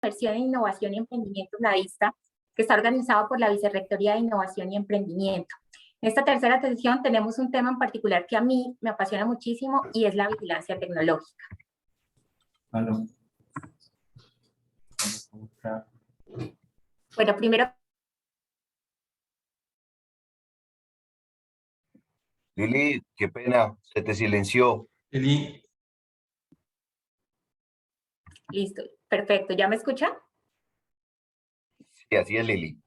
Inversión en Innovación y Emprendimiento en la Vista, que está organizado por la Vicerrectoría de Innovación y Emprendimiento. En esta tercera sesión tenemos un tema en particular que a mí me apasiona muchísimo y es la vigilancia tecnológica. Aló. Bueno, primero... Lili, qué pena, se te silenció. Lili. Listo, perfecto. ¿Ya me escuchan? Sí, así es, Lili.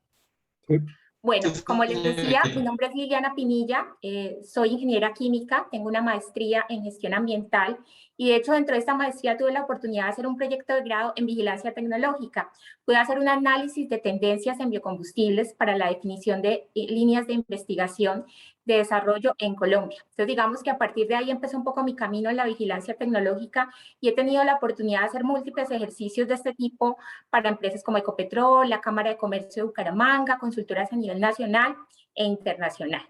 Sí. Bueno, como les decía, mi nombre es Liliana Pinilla, soy ingeniera química, tengo una maestría en gestión ambiental y de hecho dentro de esta maestría tuve la oportunidad de hacer un proyecto de grado en vigilancia tecnológica. Pude hacer un análisis de tendencias en biocombustibles para la definición de líneas de investigación de desarrollo en Colombia. Entonces digamos que a partir de ahí empezó un poco mi camino en la vigilancia tecnológica y he tenido la oportunidad de hacer múltiples ejercicios de este tipo para empresas como Ecopetrol, la Cámara de Comercio de Bucaramanga, consultoras a nivel nacional e internacional.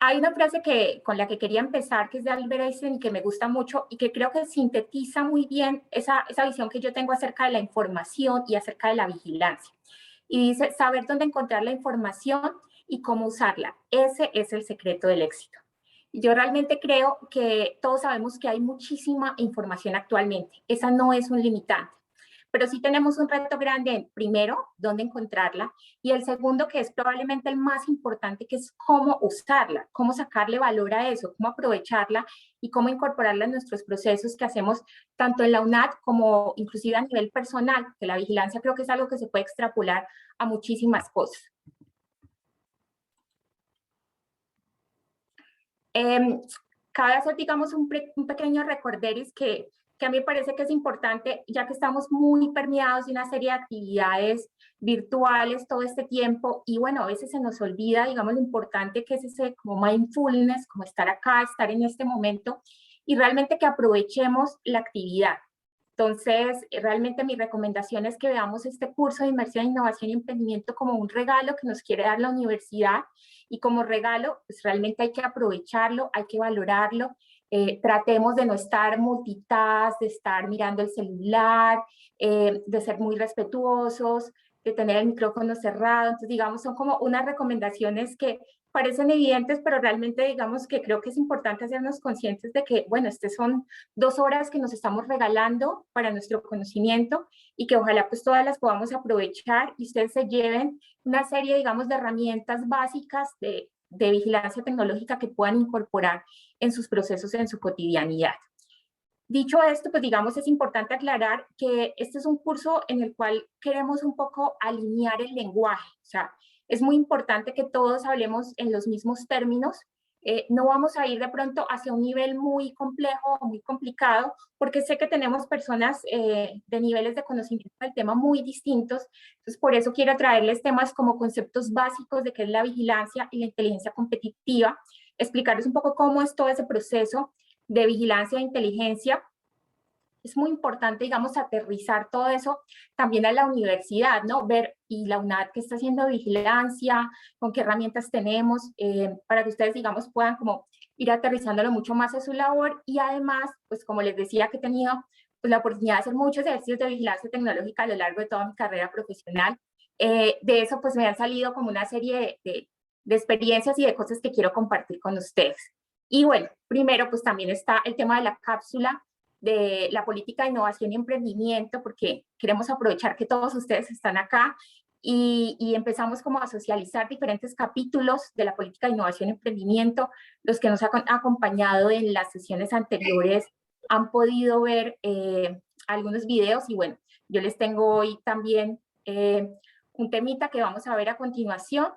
Hay una frase con la que quería empezar, que es de Albert Einstein, y que me gusta mucho y que creo que sintetiza muy bien esa visión que yo tengo acerca de la información y acerca de la vigilancia. Y dice, saber dónde encontrar la información y cómo usarla. Ese es el secreto del éxito. Yo realmente creo que todos sabemos que hay muchísima información actualmente. Esa no es un limitante. Pero sí tenemos un reto grande en, primero, dónde encontrarla, y el segundo, que es probablemente el más importante, que es cómo usarla, cómo sacarle valor a eso, cómo aprovecharla y cómo incorporarla en nuestros procesos que hacemos tanto en la UNAT como inclusive a nivel personal, que la vigilancia creo que es algo que se puede extrapolar a muchísimas cosas. Cabe hacer, digamos, un pequeño recorderis que a mí me parece que es importante, ya que estamos muy permeados de una serie de actividades virtuales todo este tiempo, y bueno, a veces se nos olvida, digamos, lo importante que es ese como mindfulness, como estar acá, estar en este momento, y realmente que aprovechemos la actividad. Entonces, realmente mi recomendación es que veamos este curso de inmersión en innovación y emprendimiento como un regalo que nos quiere dar la universidad, y como regalo, pues realmente hay que aprovecharlo, hay que valorarlo. Tratemos de no estar multitask, de estar mirando el celular, de ser muy respetuosos, de tener el micrófono cerrado. Entonces, digamos, son como unas recomendaciones que parecen evidentes, pero realmente digamos que creo que es importante hacernos conscientes de que, bueno, estas son 2 horas que nos estamos regalando para nuestro conocimiento y que ojalá pues todas las podamos aprovechar y ustedes se lleven una serie, digamos, de herramientas básicas de vigilancia tecnológica que puedan incorporar en sus procesos, en su cotidianidad. Dicho esto, pues digamos, es importante aclarar que este es un curso en el cual queremos un poco alinear el lenguaje. O sea, es muy importante que todos hablemos en los mismos términos. No vamos a ir de pronto hacia un nivel muy complejo o muy complicado, porque sé que tenemos personas de niveles de conocimiento del tema muy distintos. Entonces, por eso quiero traerles temas como conceptos básicos de qué es la vigilancia y la inteligencia competitiva, explicarles un poco cómo es todo ese proceso de vigilancia e inteligencia. Es muy importante, digamos, aterrizar todo eso también a la universidad, ¿no? Ver, y la UNAD que está haciendo vigilancia, con qué herramientas tenemos, para que ustedes, digamos, puedan como ir aterrizándolo mucho más a su labor. Y además, pues como les decía, que he tenido pues, la oportunidad de hacer muchos ejercicios de vigilancia tecnológica a lo largo de toda mi carrera profesional. De eso, pues me han salido como una serie de experiencias y de cosas que quiero compartir con ustedes. Y bueno, primero, pues también está el tema de la cápsula de la política de innovación y emprendimiento, porque queremos aprovechar que todos ustedes están acá y empezamos como a socializar diferentes capítulos de la política de innovación y emprendimiento. Los que nos han acompañado en las sesiones anteriores han podido ver algunos videos y bueno, yo les tengo hoy también un temita que vamos a ver a continuación.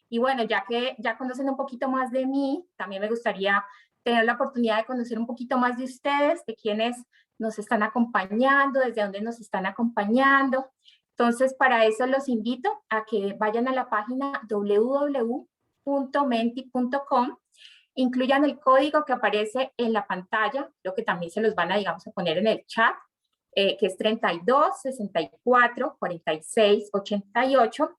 Y bueno, ya que ya conocen un poquito más de mí, también me gustaría tener la oportunidad de conocer un poquito más de ustedes, de quienes nos están acompañando, desde dónde nos están acompañando. Entonces, para eso los invito a que vayan a la página www.menti.com, incluyan el código que aparece en la pantalla, creo que también se los van a, digamos, a poner en el chat, que es 32 64 46 88,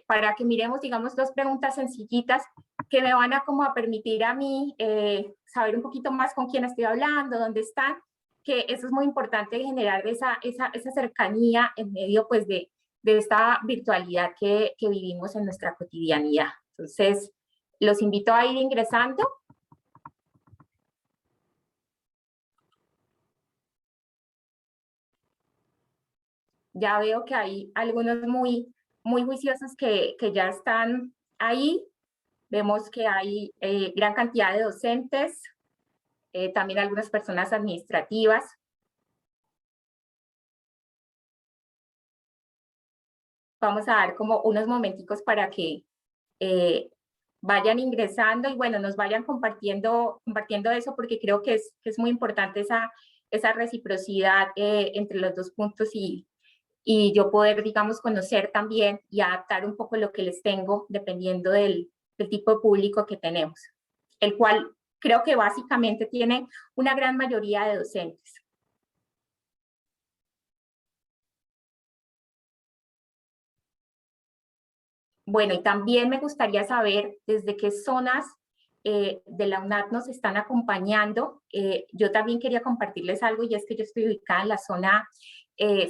para que miremos, digamos, 2 preguntas sencillitas que me van a como a permitir a mí saber un poquito más con quién estoy hablando, dónde están, que eso es muy importante, generar esa cercanía en medio pues de esta virtualidad que vivimos en nuestra cotidianidad. Entonces, los invito a ir ingresando. Ya veo que hay algunos muy juiciosos que ya están ahí. Vemos que hay gran cantidad de docentes, también algunas personas administrativas. Vamos a dar como unos momenticos para que vayan ingresando y bueno, nos vayan compartiendo eso, porque creo que es muy importante esa reciprocidad entre los dos puntos y yo poder, digamos, conocer también y adaptar un poco lo que les tengo dependiendo del tipo de público que tenemos, el cual creo que básicamente tiene una gran mayoría de docentes. Bueno, y también me gustaría saber desde qué zonas de la UNAT nos están acompañando. Yo también quería compartirles algo, y es que yo estoy ubicada en la zona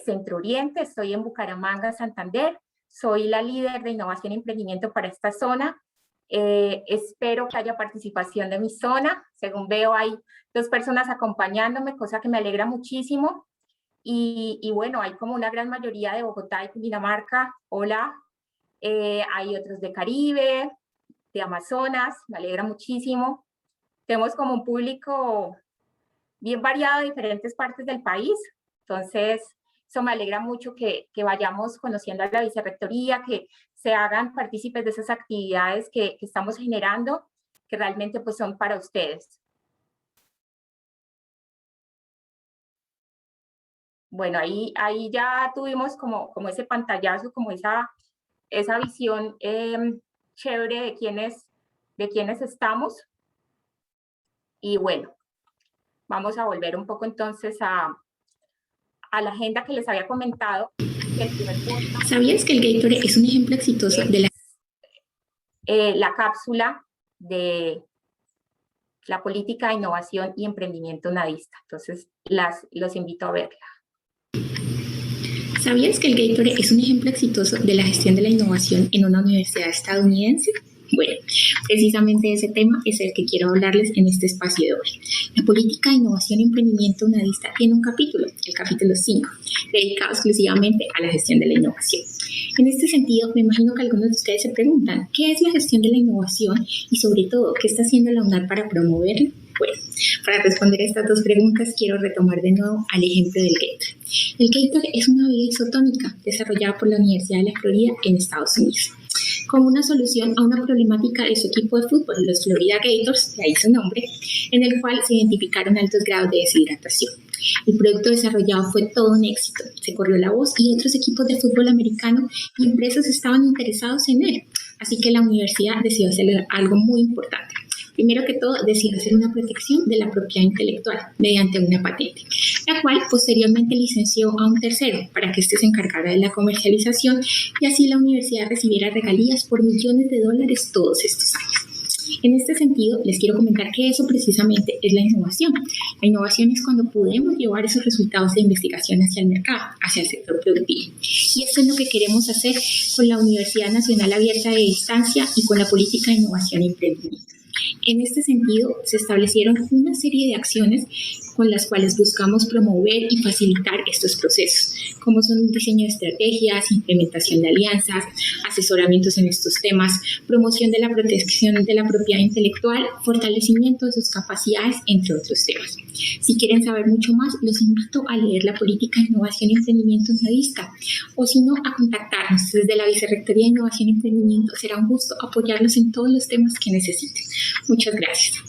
Centro Oriente, estoy en Bucaramanga, Santander, soy la líder de innovación y emprendimiento para esta zona. Espero que haya participación de mi zona. Según veo, hay 2 personas acompañándome, cosa que me alegra muchísimo. Y bueno, hay como una gran mayoría de Bogotá y Cundinamarca. Hola. Hay otros de Caribe, de Amazonas, me alegra muchísimo. Tenemos como un público bien variado de diferentes partes del país, entonces eso me alegra mucho que vayamos conociendo a la vicerrectoría, que se hagan partícipes de esas actividades que estamos generando, que realmente pues son para ustedes. Bueno, ahí ya tuvimos como ese pantallazo, como esa visión chévere de quiénes estamos. Y bueno, vamos a volver un poco entonces a la agenda que les había comentado. El primer punto, ¿Sabías que el Gatorade es un ejemplo exitoso de la cápsula de la política de innovación y emprendimiento nadista? Entonces, los invito a verla. ¿Sabías que el Gatorade es un ejemplo exitoso de la gestión de la innovación en una universidad estadounidense? Bueno, precisamente ese tema es el que quiero hablarles en este espacio de hoy. La política de innovación y emprendimiento nadista tiene un capítulo, el capítulo 5, dedicado exclusivamente a la gestión de la innovación. En este sentido, me imagino que algunos de ustedes se preguntan, ¿qué es la gestión de la innovación? Y sobre todo, ¿qué está haciendo la UNAT para promoverla? Bueno, para responder a estas 2 preguntas, quiero retomar de nuevo al ejemplo del Gatorade. El Gatorade es una bebida isotónica desarrollada por la Universidad de la Florida en Estados Unidos, como una solución a una problemática de su equipo de fútbol, los Florida Gators, de ahí su nombre, en el cual se identificaron altos grados de deshidratación. El producto desarrollado fue todo un éxito, se corrió la voz y otros equipos de fútbol americano y empresas estaban interesados en él, así que la universidad decidió hacer algo muy importante. Primero que todo, decidió hacer una protección de la propiedad intelectual mediante una patente, la cual posteriormente licenció a un tercero para que éste se encargara de la comercialización y así la universidad recibiera regalías por millones de dólares todos estos años. En este sentido, les quiero comentar que eso precisamente es la innovación. La innovación es cuando podemos llevar esos resultados de investigación hacia el mercado, hacia el sector productivo. Y esto es lo que queremos hacer con la Universidad Nacional Abierta de Distancia y con la política de innovación y emprendimiento. En este sentido, se establecieron una serie de acciones con las cuales buscamos promover y facilitar estos procesos, como son diseño de estrategias, implementación de alianzas, asesoramientos en estos temas, promoción de la protección de la propiedad intelectual, fortalecimiento de sus capacidades, entre otros temas. Si quieren saber mucho más, los invito a leer la política de innovación y emprendimiento nadista, o si no, a contactarnos desde la Vicerrectoría de Innovación y Emprendimiento. Será un gusto apoyarlos en todos los temas que necesiten. Muchas gracias.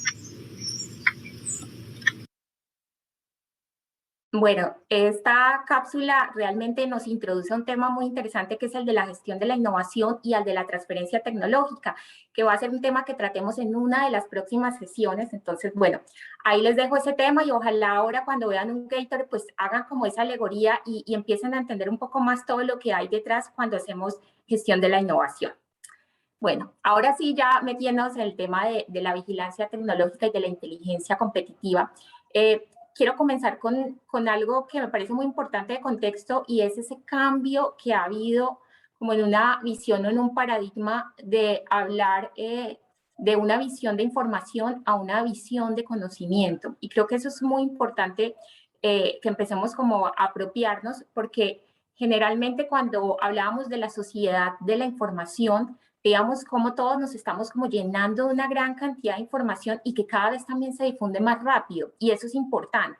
Bueno, esta cápsula realmente nos introduce a un tema muy interesante, que es el de la gestión de la innovación y el de la transferencia tecnológica, que va a ser un tema que tratemos en una de las próximas sesiones. Entonces, bueno, ahí les dejo ese tema y ojalá ahora cuando vean un Gatorade, pues hagan como esa alegoría y empiecen a entender un poco más todo lo que hay detrás cuando hacemos gestión de la innovación. Bueno, ahora sí, ya metiéndonos en el tema de la vigilancia tecnológica y de la inteligencia competitiva. quiero comenzar con algo que me parece muy importante de contexto, y es ese cambio que ha habido como en una visión o en un paradigma de hablar de una visión de información a una visión de conocimiento. Y creo que eso es muy importante, que empecemos como a apropiarnos, porque generalmente cuando hablábamos de la sociedad de la información, veamos cómo todos nos estamos como llenando de una gran cantidad de información y que cada vez también se difunde más rápido, y eso es importante.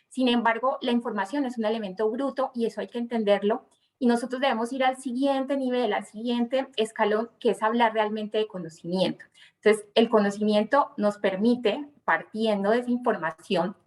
Sin embargo, la información es un elemento bruto y eso hay que entenderlo, y nosotros debemos ir al siguiente nivel, al siguiente escalón, que es hablar realmente de conocimiento. Entonces, el conocimiento nos permite, partiendo de esa información,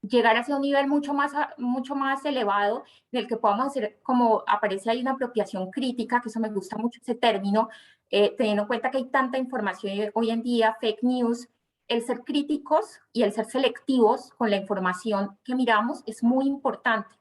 llegar hacia un nivel mucho más elevado, en el que podamos hacer, como aparece ahí, una apropiación crítica, que eso me gusta mucho ese término, teniendo en cuenta que hay tanta información hoy en día, fake news. El ser críticos y el ser selectivos con la información que miramos es muy importante.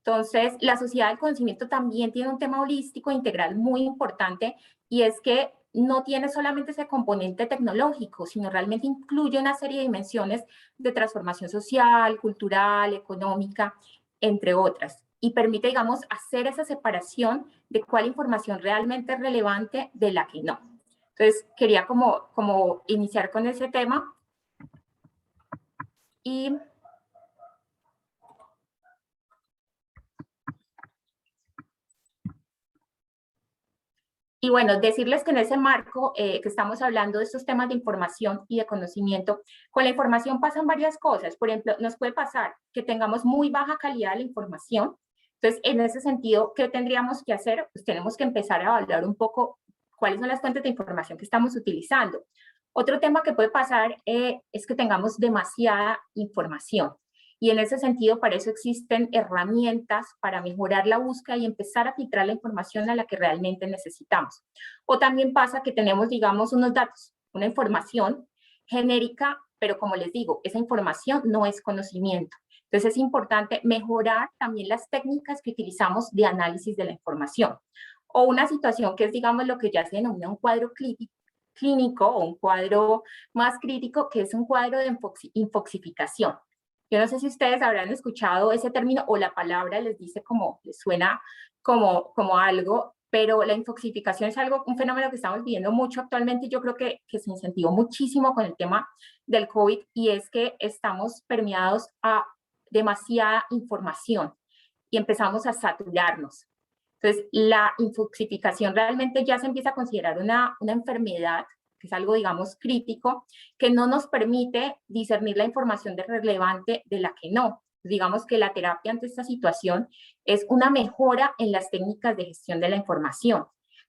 Entonces, la sociedad del conocimiento también tiene un tema holístico integral muy importante, y es que no tiene solamente ese componente tecnológico, sino realmente incluye una serie de dimensiones de transformación social, cultural, económica, entre otras, y permite, digamos, hacer esa separación de cuál información realmente es relevante de la que no. Entonces, quería como iniciar con ese tema. Y bueno, decirles que en ese marco que estamos hablando de estos temas de información y de conocimiento, con la información pasan varias cosas. Por ejemplo, nos puede pasar que tengamos muy baja calidad de la información. Entonces, en ese sentido, ¿qué tendríamos que hacer? Pues tenemos que empezar a evaluar un poco cuáles son las fuentes de información que estamos utilizando. Otro tema que puede pasar es que tengamos demasiada información. Y en ese sentido, para eso existen herramientas para mejorar la búsqueda y empezar a filtrar la información a la que realmente necesitamos. O también pasa que tenemos, digamos, unos datos, una información genérica, pero como les digo, esa información no es conocimiento. Entonces es importante mejorar también las técnicas que utilizamos de análisis de la información. O una situación que es, digamos, lo que ya se denomina un cuadro clínico o un cuadro más crítico, que es un cuadro de infoxificación. Yo no sé si ustedes habrán escuchado ese término o la palabra les dice como, les suena como algo, pero la infoxificación es algo, un fenómeno que estamos viviendo mucho actualmente, y yo creo que se incentivó muchísimo con el tema del COVID, y es que estamos permeados a demasiada información y empezamos a saturarnos. Entonces, la infoxificación realmente ya se empieza a considerar una enfermedad, que es algo, digamos, crítico, que no nos permite discernir la información de relevante de la que no. Digamos que la terapia ante esta situación es una mejora en las técnicas de gestión de la información.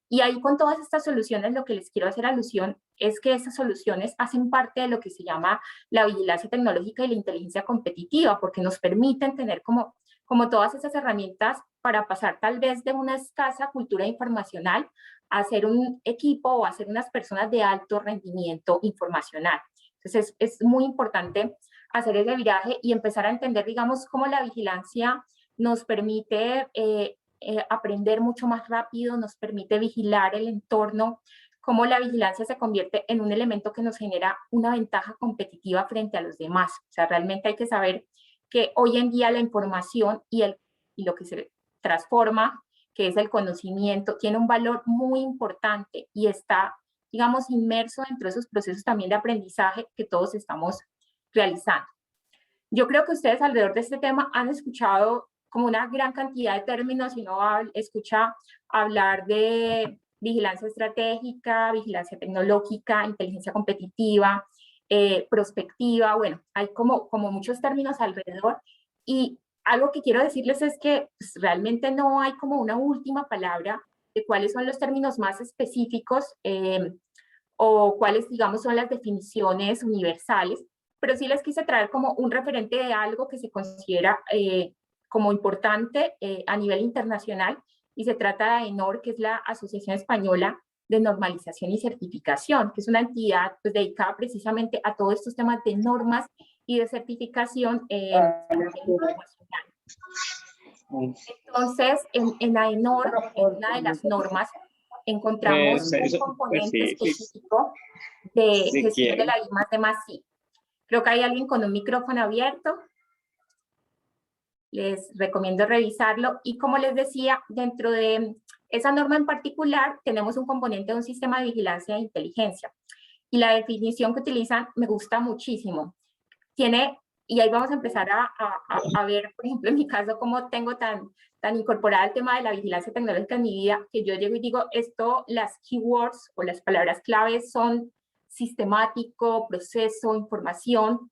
Y ahí, con todas estas soluciones, lo que les quiero hacer alusión es que estas soluciones hacen parte de lo que se llama la vigilancia tecnológica y la inteligencia competitiva, porque nos permiten tener como todas esas herramientas para pasar tal vez de una escasa cultura informacional a ser un equipo o a ser unas personas de alto rendimiento informacional. Entonces es muy importante hacer ese viraje y empezar a entender, digamos, cómo la vigilancia nos permite aprender mucho más rápido, nos permite vigilar el entorno, cómo la vigilancia se convierte en un elemento que nos genera una ventaja competitiva frente a los demás. O sea, realmente hay que saber que hoy en día la información y lo que se transforma, que es el conocimiento, tiene un valor muy importante y está, digamos, inmerso dentro de esos procesos también de aprendizaje que todos estamos realizando. Yo creo que ustedes alrededor de este tema han escuchado como una gran cantidad de términos, y uno escucha hablar de vigilancia estratégica, vigilancia tecnológica, inteligencia competitiva, prospectiva. Bueno, hay como muchos términos alrededor, y algo que quiero decirles es que pues, realmente no hay como una última palabra de cuáles son los términos más específicos o cuáles, digamos, son las definiciones universales, pero sí les quise traer como un referente de algo que se considera como importante a nivel internacional, y se trata de AENOR, que es la Asociación Española de Normalización y Certificación, que es una entidad pues, dedicada precisamente a todos estos temas de normas y de certificación internacional. Entonces, en AENOR, en una de las normas, encontramos un componente específico de gestión de la I+D+I. Creo que hay alguien con un micrófono abierto. les recomiendo revisarlo. Y como les decía, dentro de esa norma en particular, tenemos un componente de un sistema de vigilancia e inteligencia. Y la definición que utilizan me gusta muchísimo. Y ahí vamos a empezar a ver, por ejemplo, en mi caso, cómo tengo tan incorporada el tema de la vigilancia tecnológica en mi vida, que yo llego y digo, las keywords o las palabras claves son sistemático, proceso, información,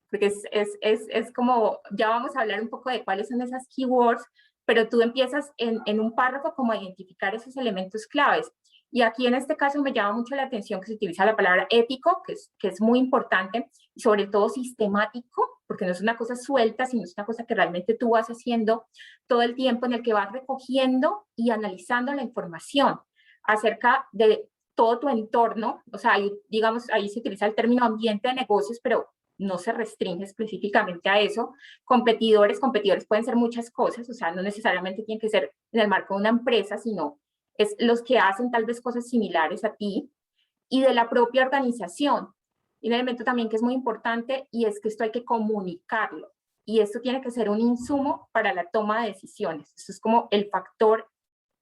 porque es como, ya vamos a hablar un poco de cuáles son esas keywords, pero tú empiezas en un párrafo como a identificar esos elementos claves. Y aquí en este caso me llama mucho la atención que se utiliza la palabra ético, que es muy importante, y sobre todo sistemático, porque no es una cosa suelta, sino es una cosa que realmente tú vas haciendo todo el tiempo, en el que vas recogiendo y analizando la información acerca de todo tu entorno. O sea, digamos, ahí se utiliza el término ambiente de negocios, pero no se restringe específicamente a eso. Competidores pueden ser muchas cosas, o sea, no necesariamente tienen que ser en el marco de una empresa, sino es los que hacen tal vez cosas similares a ti, y de la propia organización. Y un elemento también que es muy importante, y es que esto hay que comunicarlo, y esto tiene que ser un insumo para la toma de decisiones. Esto es como el factor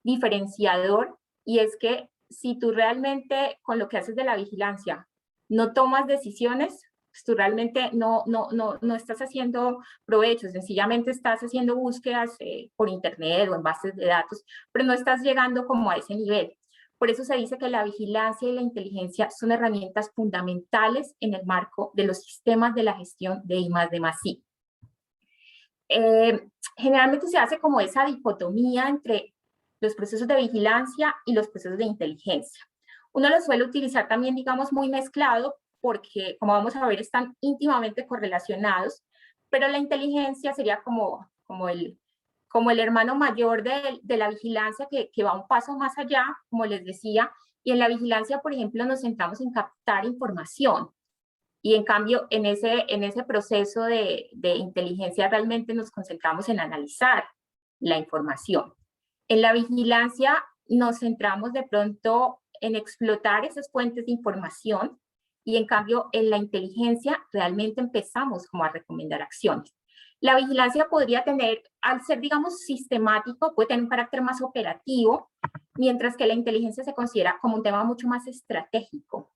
diferenciador, y es que si tú realmente con lo que haces de la vigilancia no tomas decisiones, pues tú realmente no estás haciendo provecho, sencillamente estás haciendo búsquedas por internet o en bases de datos, pero no estás llegando como a ese nivel. Por eso se dice que la vigilancia y la inteligencia son herramientas fundamentales en el marco de los sistemas de la gestión de I+D+I. Generalmente se hace como esa dicotomía entre los procesos de vigilancia y los procesos de inteligencia. Uno lo suele utilizar también, digamos, muy mezclado, porque, como vamos a ver, están íntimamente correlacionados, pero la inteligencia sería como el hermano mayor de la vigilancia, que va un paso más allá, como les decía, y en la vigilancia, por ejemplo, nos centramos en captar información, y en cambio, en ese proceso de inteligencia realmente nos concentramos en analizar la información. En la vigilancia nos centramos de pronto en explotar esas fuentes de información, y en cambio en la inteligencia realmente empezamos como a recomendar acciones. La vigilancia podría tener, al ser digamos sistemático, puede tener un carácter más operativo, mientras que la inteligencia se considera como un tema mucho más estratégico,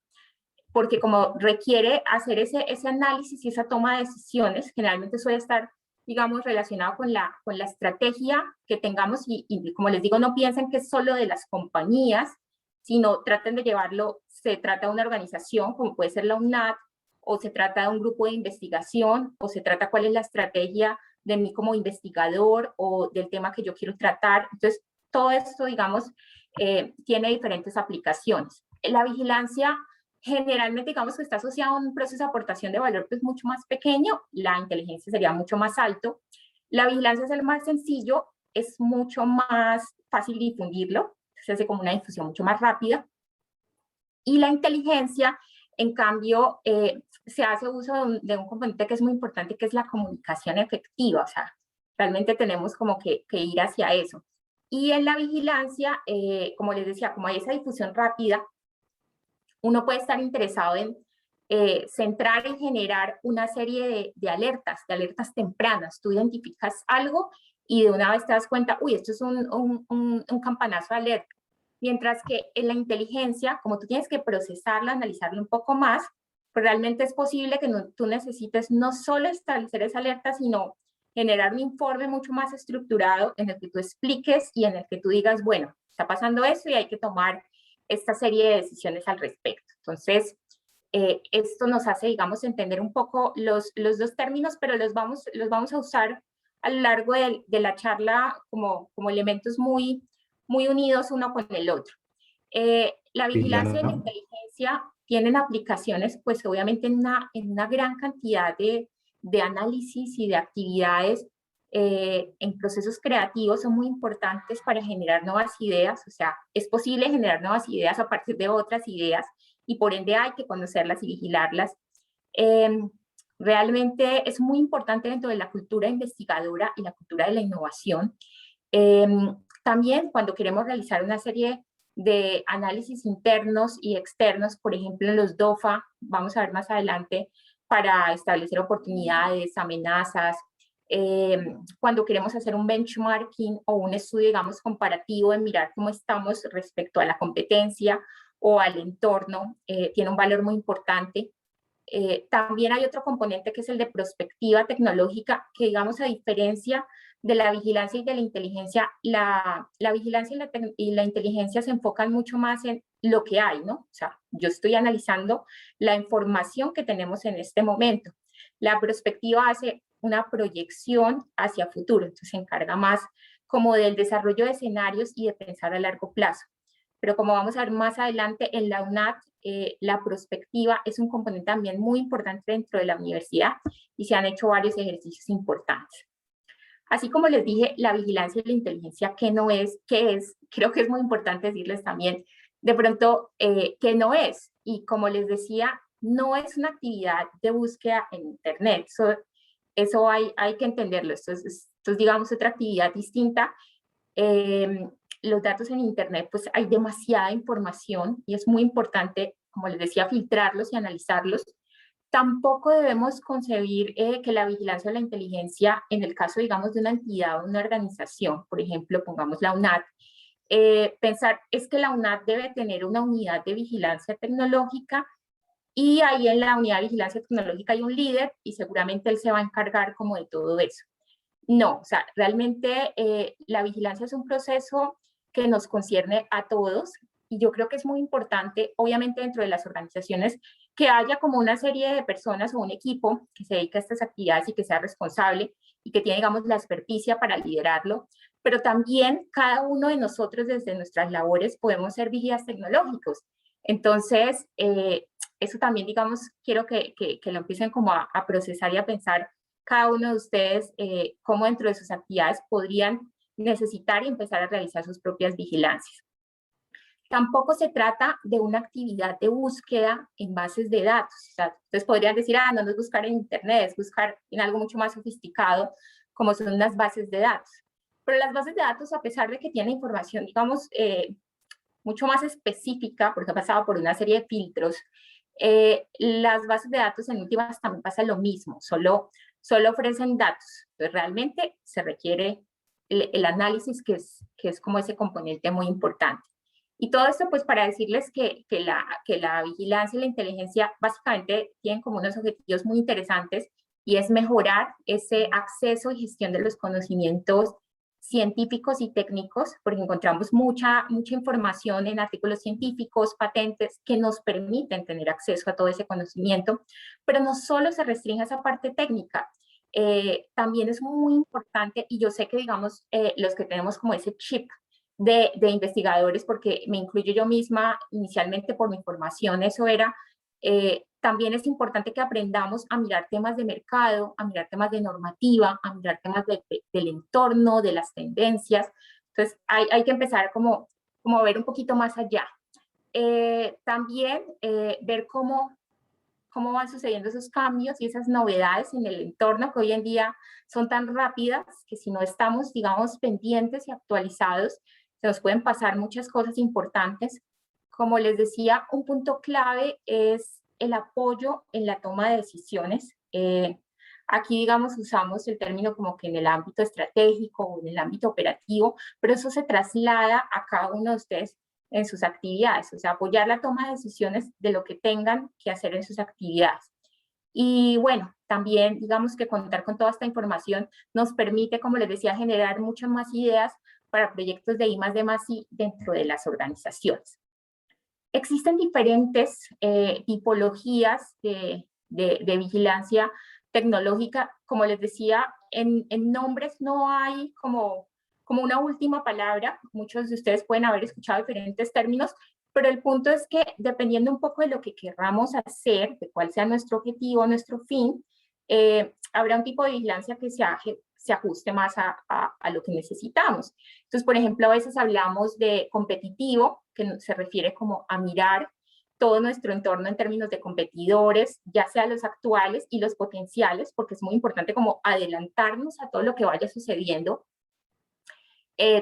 porque como requiere hacer ese análisis y esa toma de decisiones, generalmente suele estar, digamos, relacionado con la estrategia que tengamos, y como les digo, no piensen que es solo de las compañías, sino traten de llevarlo, se trata de una organización, como puede ser la UNAD, o se trata de un grupo de investigación, o se trata cuál es la estrategia de mí como investigador, o del tema que yo quiero tratar. Entonces, todo esto, digamos, tiene diferentes aplicaciones. La vigilancia generalmente, digamos, que está asociado a un proceso de aportación de valor pues mucho más pequeño, la inteligencia sería mucho más alto. La vigilancia es el más sencillo, es mucho más fácil difundirlo, se hace como una difusión mucho más rápida. Y la inteligencia, en cambio, se hace uso de un componente que es muy importante, que es la comunicación efectiva, o sea, realmente tenemos como que ir hacia eso. Y en la vigilancia, como les decía, como hay esa difusión rápida, uno puede estar interesado en centrar y generar una serie de alertas tempranas. Tú identificas algo y de una vez te das cuenta, uy, esto es un campanazo de alerta. Mientras que en la inteligencia, como tú tienes que procesarla, analizarla un poco más, pues realmente es posible que tú necesites no solo establecer esa alerta, sino generar un informe mucho más estructurado en el que tú expliques y en el que tú digas, bueno, está pasando eso y hay que tomar esta serie de decisiones al respecto. Entonces, esto nos hace, digamos, entender un poco los dos términos, pero los vamos a usar a lo largo de la charla como elementos muy unidos uno con el otro. La vigilancia y la inteligencia tienen aplicaciones, pues obviamente en una gran cantidad de análisis y de actividades en procesos creativos. Son muy importantes para generar nuevas ideas, o sea, es posible generar nuevas ideas a partir de otras ideas, y por ende hay que conocerlas y vigilarlas. Realmente es muy importante dentro de la cultura investigadora y la cultura de la innovación. También cuando queremos realizar una serie de análisis internos y externos, por ejemplo en los DOFA, vamos a ver más adelante, para establecer oportunidades, amenazas, cuando queremos hacer un benchmarking o un estudio, digamos, comparativo de mirar cómo estamos respecto a la competencia o al entorno, tiene un valor muy importante. También hay otro componente que es el de prospectiva tecnológica, que digamos a diferencia de la vigilancia y de la inteligencia, la vigilancia y la inteligencia se enfocan mucho más en lo que hay, ¿no? O sea, yo estoy analizando la información que tenemos en este momento. La prospectiva hace una proyección hacia futuro, entonces se encarga más como del desarrollo de escenarios y de pensar a largo plazo. Pero como vamos a ver más adelante en la UNAT, la prospectiva es un componente también muy importante dentro de la universidad y se han hecho varios ejercicios importantes. Así como les dije, la vigilancia y la inteligencia, ¿qué no es? ¿Qué es? Creo que es muy importante decirles también, de pronto, ¿qué no es? Y como les decía, no es una actividad de búsqueda en Internet. Eso hay que entenderlo. Esto es, digamos, otra actividad distinta. Los datos en Internet, pues hay demasiada información y es muy importante, como les decía, filtrarlos y analizarlos. Tampoco debemos concebir que la vigilancia o la inteligencia, en el caso, digamos, de una entidad o una organización, por ejemplo, pongamos la UNAT, pensar es que la UNAT debe tener una unidad de vigilancia tecnológica y ahí en la unidad de vigilancia tecnológica hay un líder y seguramente él se va a encargar como de todo eso. No, o sea, realmente la vigilancia es un proceso que nos concierne a todos y yo creo que es muy importante, obviamente dentro de las organizaciones, que haya como una serie de personas o un equipo que se dedique a estas actividades y que sea responsable y que tiene, digamos, la experticia para liderarlo, pero también cada uno de nosotros desde nuestras labores podemos ser vigías tecnológicos. Entonces, eso también, digamos, quiero que lo empiecen como a procesar y a pensar cada uno de ustedes cómo dentro de sus actividades podrían necesitar y empezar a realizar sus propias vigilancias. Tampoco se trata de una actividad de búsqueda en bases de datos. O sea, ustedes podrían decir, no es buscar en Internet, es buscar en algo mucho más sofisticado, como son las bases de datos. Pero las bases de datos, a pesar de que tienen información, digamos, mucho más específica, porque ha pasado por una serie de filtros, las bases de datos en últimas también pasa lo mismo, solo ofrecen datos. Entonces, realmente se requiere el análisis, que es como ese componente muy importante. Y todo esto, pues, para decirles que la vigilancia y la inteligencia básicamente tienen como unos objetivos muy interesantes y es mejorar ese acceso y gestión de los conocimientos científicos y técnicos, porque encontramos mucha información en artículos científicos, patentes, que nos permiten tener acceso a todo ese conocimiento, pero no solo se restringe a esa parte técnica, también es muy importante, y yo sé que, digamos, los que tenemos como ese chip de investigadores, porque me incluyo yo misma, inicialmente por mi formación, eso era, también es importante que aprendamos a mirar temas de mercado, a mirar temas de normativa, a mirar temas del entorno, de las tendencias. Entonces, hay que empezar como a ver un poquito más allá. También ver cómo van sucediendo esos cambios y esas novedades en el entorno que hoy en día son tan rápidas que si no estamos, digamos, pendientes y actualizados, se nos pueden pasar muchas cosas importantes. Como les decía, un punto clave es el apoyo en la toma de decisiones. Aquí, digamos, usamos el término como que en el ámbito estratégico o en el ámbito operativo, pero eso se traslada a cada uno de ustedes en sus actividades, o sea, apoyar la toma de decisiones de lo que tengan que hacer en sus actividades. Y bueno, también digamos que contar con toda esta información nos permite, como les decía, generar muchas más ideas para proyectos de I+D+I dentro de las organizaciones. Existen diferentes tipologías de vigilancia tecnológica. Como les decía, en nombres no hay como una última palabra. Muchos de ustedes pueden haber escuchado diferentes términos, pero el punto es que dependiendo un poco de lo que querramos hacer, de cuál sea nuestro objetivo, nuestro fin, habrá un tipo de vigilancia que se ajuste más a lo que necesitamos. Entonces, por ejemplo, a veces hablamos de competitivo, que se refiere como a mirar todo nuestro entorno en términos de competidores, ya sea los actuales y los potenciales, porque es muy importante como adelantarnos a todo lo que vaya sucediendo.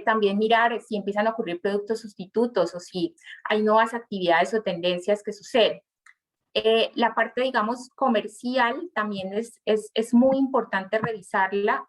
También mirar si empiezan a ocurrir productos sustitutos o si hay nuevas actividades o tendencias que suceden. La parte, digamos, comercial también es muy importante revisarla.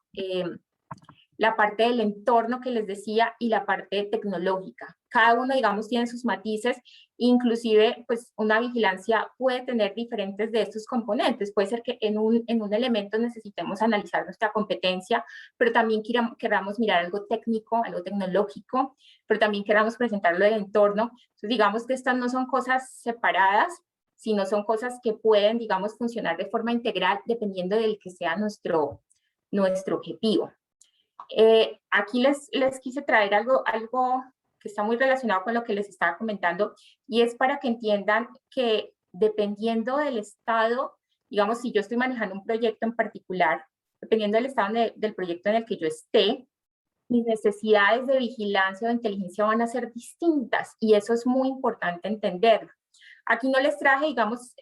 La parte del entorno que les decía y la parte tecnológica. Cada uno, digamos, tiene sus matices, inclusive, pues, una vigilancia puede tener diferentes de estos componentes. Puede ser que en un elemento necesitemos analizar nuestra competencia, pero también queramos mirar algo técnico, algo tecnológico, pero también queramos presentarlo del entorno. Entonces, digamos que estas no son cosas separadas, sino son cosas que pueden, digamos, funcionar de forma integral dependiendo del que sea nuestro objetivo. Aquí les quise traer algo que está muy relacionado con lo que les estaba comentando, y es para que entiendan que dependiendo del estado, digamos, si yo estoy manejando un proyecto en particular, dependiendo del estado del proyecto en el que yo esté, mis necesidades de vigilancia o de inteligencia van a ser distintas, y eso es muy importante entenderlo. Aquí no les traje, digamos,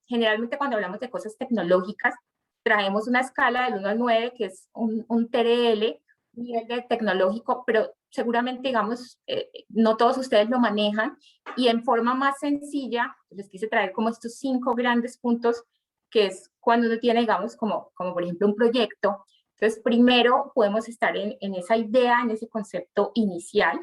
generalmente cuando hablamos de cosas tecnológicas, traemos una escala del 1 al 9, que es un TRL, nivel de tecnológico, pero seguramente, digamos, no todos ustedes lo manejan, y en forma más sencilla, les quise traer como estos 5 grandes puntos, que es cuando uno tiene, digamos, como por ejemplo un proyecto. Entonces, primero podemos estar en esa idea, en ese concepto inicial,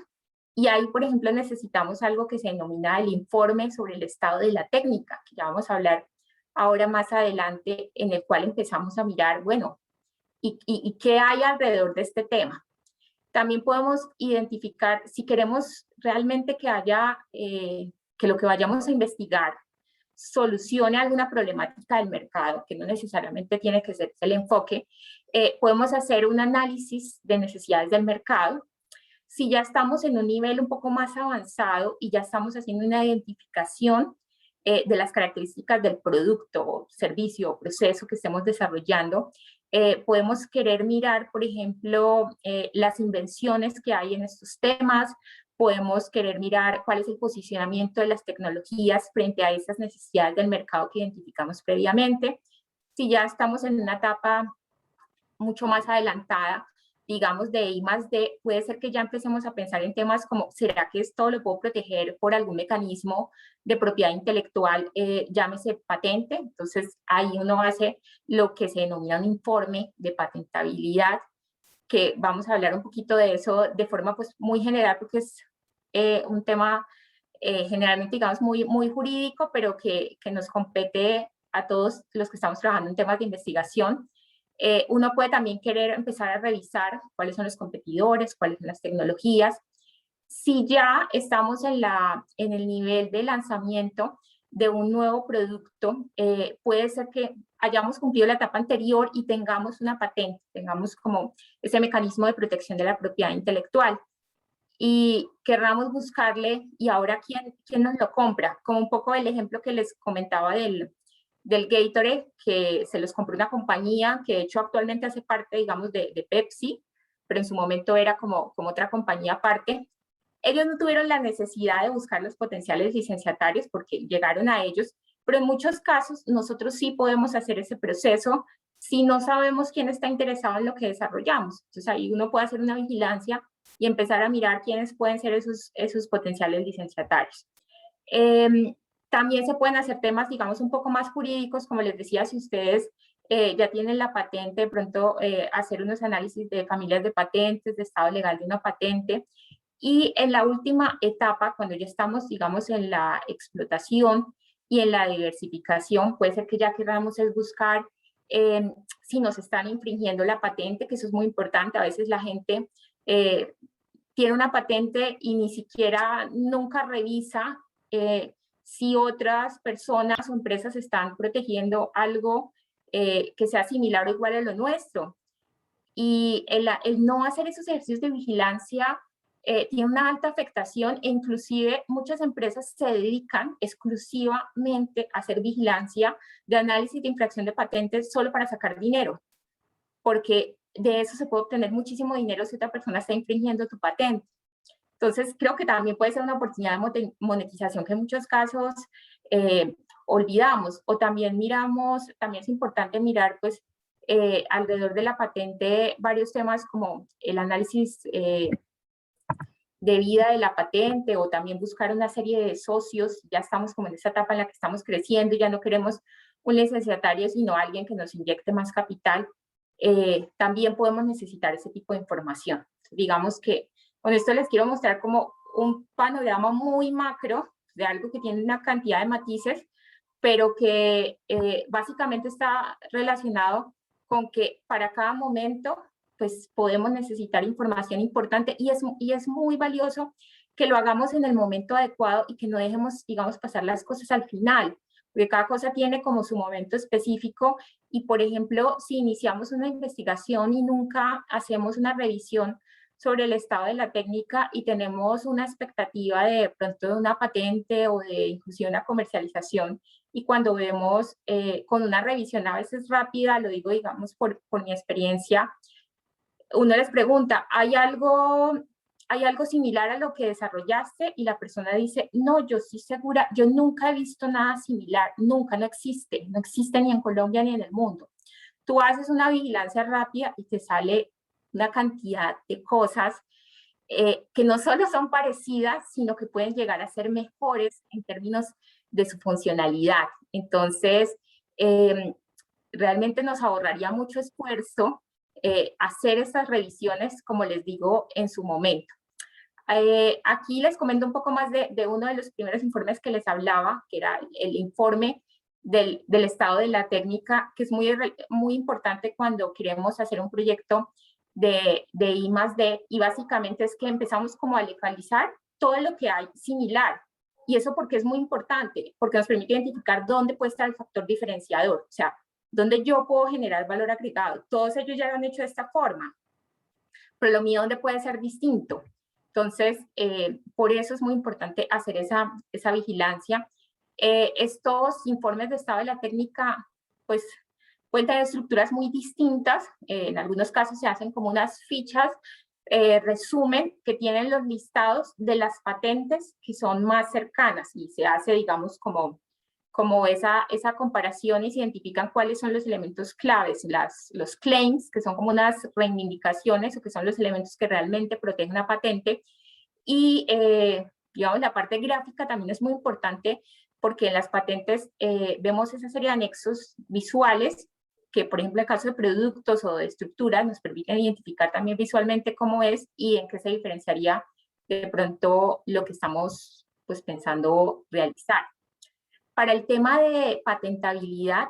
y ahí, por ejemplo, necesitamos algo que se denomina el informe sobre el estado de la técnica, que ya vamos a hablar ahora más adelante, en el cual empezamos a mirar, bueno, ¿y qué hay alrededor de este tema? También podemos identificar, si queremos realmente que haya, que lo que vayamos a investigar solucione alguna problemática del mercado, que no necesariamente tiene que ser el enfoque, podemos hacer un análisis de necesidades del mercado. Si ya estamos en un nivel un poco más avanzado y ya estamos haciendo una identificación de las características del producto, servicio o proceso que estemos desarrollando, podemos querer mirar, por ejemplo, las invenciones que hay en estos temas, podemos querer mirar cuál es el posicionamiento de las tecnologías frente a esas necesidades del mercado que identificamos previamente. Si ya estamos en una etapa mucho más adelantada, digamos, de I+D, puede ser que ya empecemos a pensar en temas como, ¿será que esto lo puedo proteger por algún mecanismo de propiedad intelectual, llámese patente? Entonces, ahí uno hace lo que se denomina un informe de patentabilidad, que vamos a hablar un poquito de eso de forma pues muy general, porque es un tema generalmente, digamos, muy jurídico, pero que nos compete a todos los que estamos trabajando en temas de investigación. Uno puede también querer empezar a revisar cuáles son los competidores, cuáles son las tecnologías. Si ya estamos en el nivel de lanzamiento de un nuevo producto, puede ser que hayamos cumplido la etapa anterior y tengamos una patente, tengamos como ese mecanismo de protección de la propiedad intelectual. Y querramos buscarle, ¿y ahora quién nos lo compra? Como un poco el ejemplo que les comentaba del Gatorade, que se los compró una compañía que de hecho actualmente hace parte, digamos, de Pepsi, pero en su momento era como otra compañía aparte. Ellos no tuvieron la necesidad de buscar los potenciales licenciatarios porque llegaron a ellos, pero en muchos casos nosotros sí podemos hacer ese proceso si no sabemos quién está interesado en lo que desarrollamos. Entonces ahí uno puede hacer una vigilancia y empezar a mirar quiénes pueden ser esos potenciales licenciatarios. También se pueden hacer temas, digamos, un poco más jurídicos, como les decía, si ustedes ya tienen la patente, de pronto hacer unos análisis de familias de patentes, de estado legal de una patente. Y en la última etapa, cuando ya estamos, digamos, en la explotación y en la diversificación, puede ser que ya queramos es buscar si nos están infringiendo la patente, que eso es muy importante. A veces la gente tiene una patente y ni siquiera nunca revisa si otras personas o empresas están protegiendo algo que sea similar o igual a lo nuestro. Y el no hacer esos ejercicios de vigilancia tiene una alta afectación, e inclusive muchas empresas se dedican exclusivamente a hacer vigilancia de análisis de infracción de patentes solo para sacar dinero, porque de eso se puede obtener muchísimo dinero si otra persona está infringiendo tu patente. Entonces, creo que también puede ser una oportunidad de monetización que en muchos casos olvidamos, o también miramos, también es importante mirar, pues, alrededor de la patente varios temas como el análisis de vida de la patente, o también buscar una serie de socios. Ya estamos como en esa etapa en la que estamos creciendo y ya no queremos un licenciatario, sino alguien que nos inyecte más capital. También podemos necesitar ese tipo de información. Digamos que con esto les quiero mostrar como un panorama muy macro de algo que tiene una cantidad de matices, pero que básicamente está relacionado con que para cada momento pues podemos necesitar información importante, y es muy valioso que lo hagamos en el momento adecuado y que no dejemos, digamos, pasar las cosas al final, porque cada cosa tiene como su momento específico. Y, por ejemplo, si iniciamos una investigación y nunca hacemos una revisión sobre el estado de la técnica y tenemos una expectativa de pronto de una patente o de inclusive una comercialización, y cuando vemos con una revisión a veces rápida, lo digo digamos por mi experiencia, uno les pregunta, ¿hay algo similar a lo que desarrollaste? Y la persona dice, no, yo estoy segura, yo nunca he visto nada similar, nunca, no existe ni en Colombia ni en el mundo. Tú haces una vigilancia rápida y te sale una cantidad de cosas que no solo son parecidas, sino que pueden llegar a ser mejores en términos de su funcionalidad. Entonces, realmente nos ahorraría mucho esfuerzo hacer estas revisiones, como les digo, en su momento. Aquí les comento un poco más de uno de los primeros informes que les hablaba, que era el informe del estado de la técnica, que es muy importante cuando queremos hacer un proyecto de I+D, y básicamente es que empezamos como a localizar todo lo que hay similar. Y eso porque es muy importante, porque nos permite identificar dónde puede estar el factor diferenciador, o sea, dónde yo puedo generar valor agregado. Todos ellos ya lo han hecho de esta forma, pero lo mío dónde puede ser distinto. Entonces, por eso es muy importante hacer esa vigilancia. Estos informes de estado de la técnica, pues, cuentan de estructuras muy distintas. En algunos casos se hacen como unas fichas, resumen, que tienen los listados de las patentes que son más cercanas, y se hace, digamos, como esa comparación, y se identifican cuáles son los elementos claves, los claims, que son como unas reivindicaciones, o que son los elementos que realmente protegen una patente. Y, digamos, la parte gráfica también es muy importante, porque en las patentes vemos esa serie de anexos visuales que, por ejemplo, en el caso de productos o de estructuras, nos permiten identificar también visualmente cómo es y en qué se diferenciaría de pronto lo que estamos pues pensando realizar. Para el tema de patentabilidad,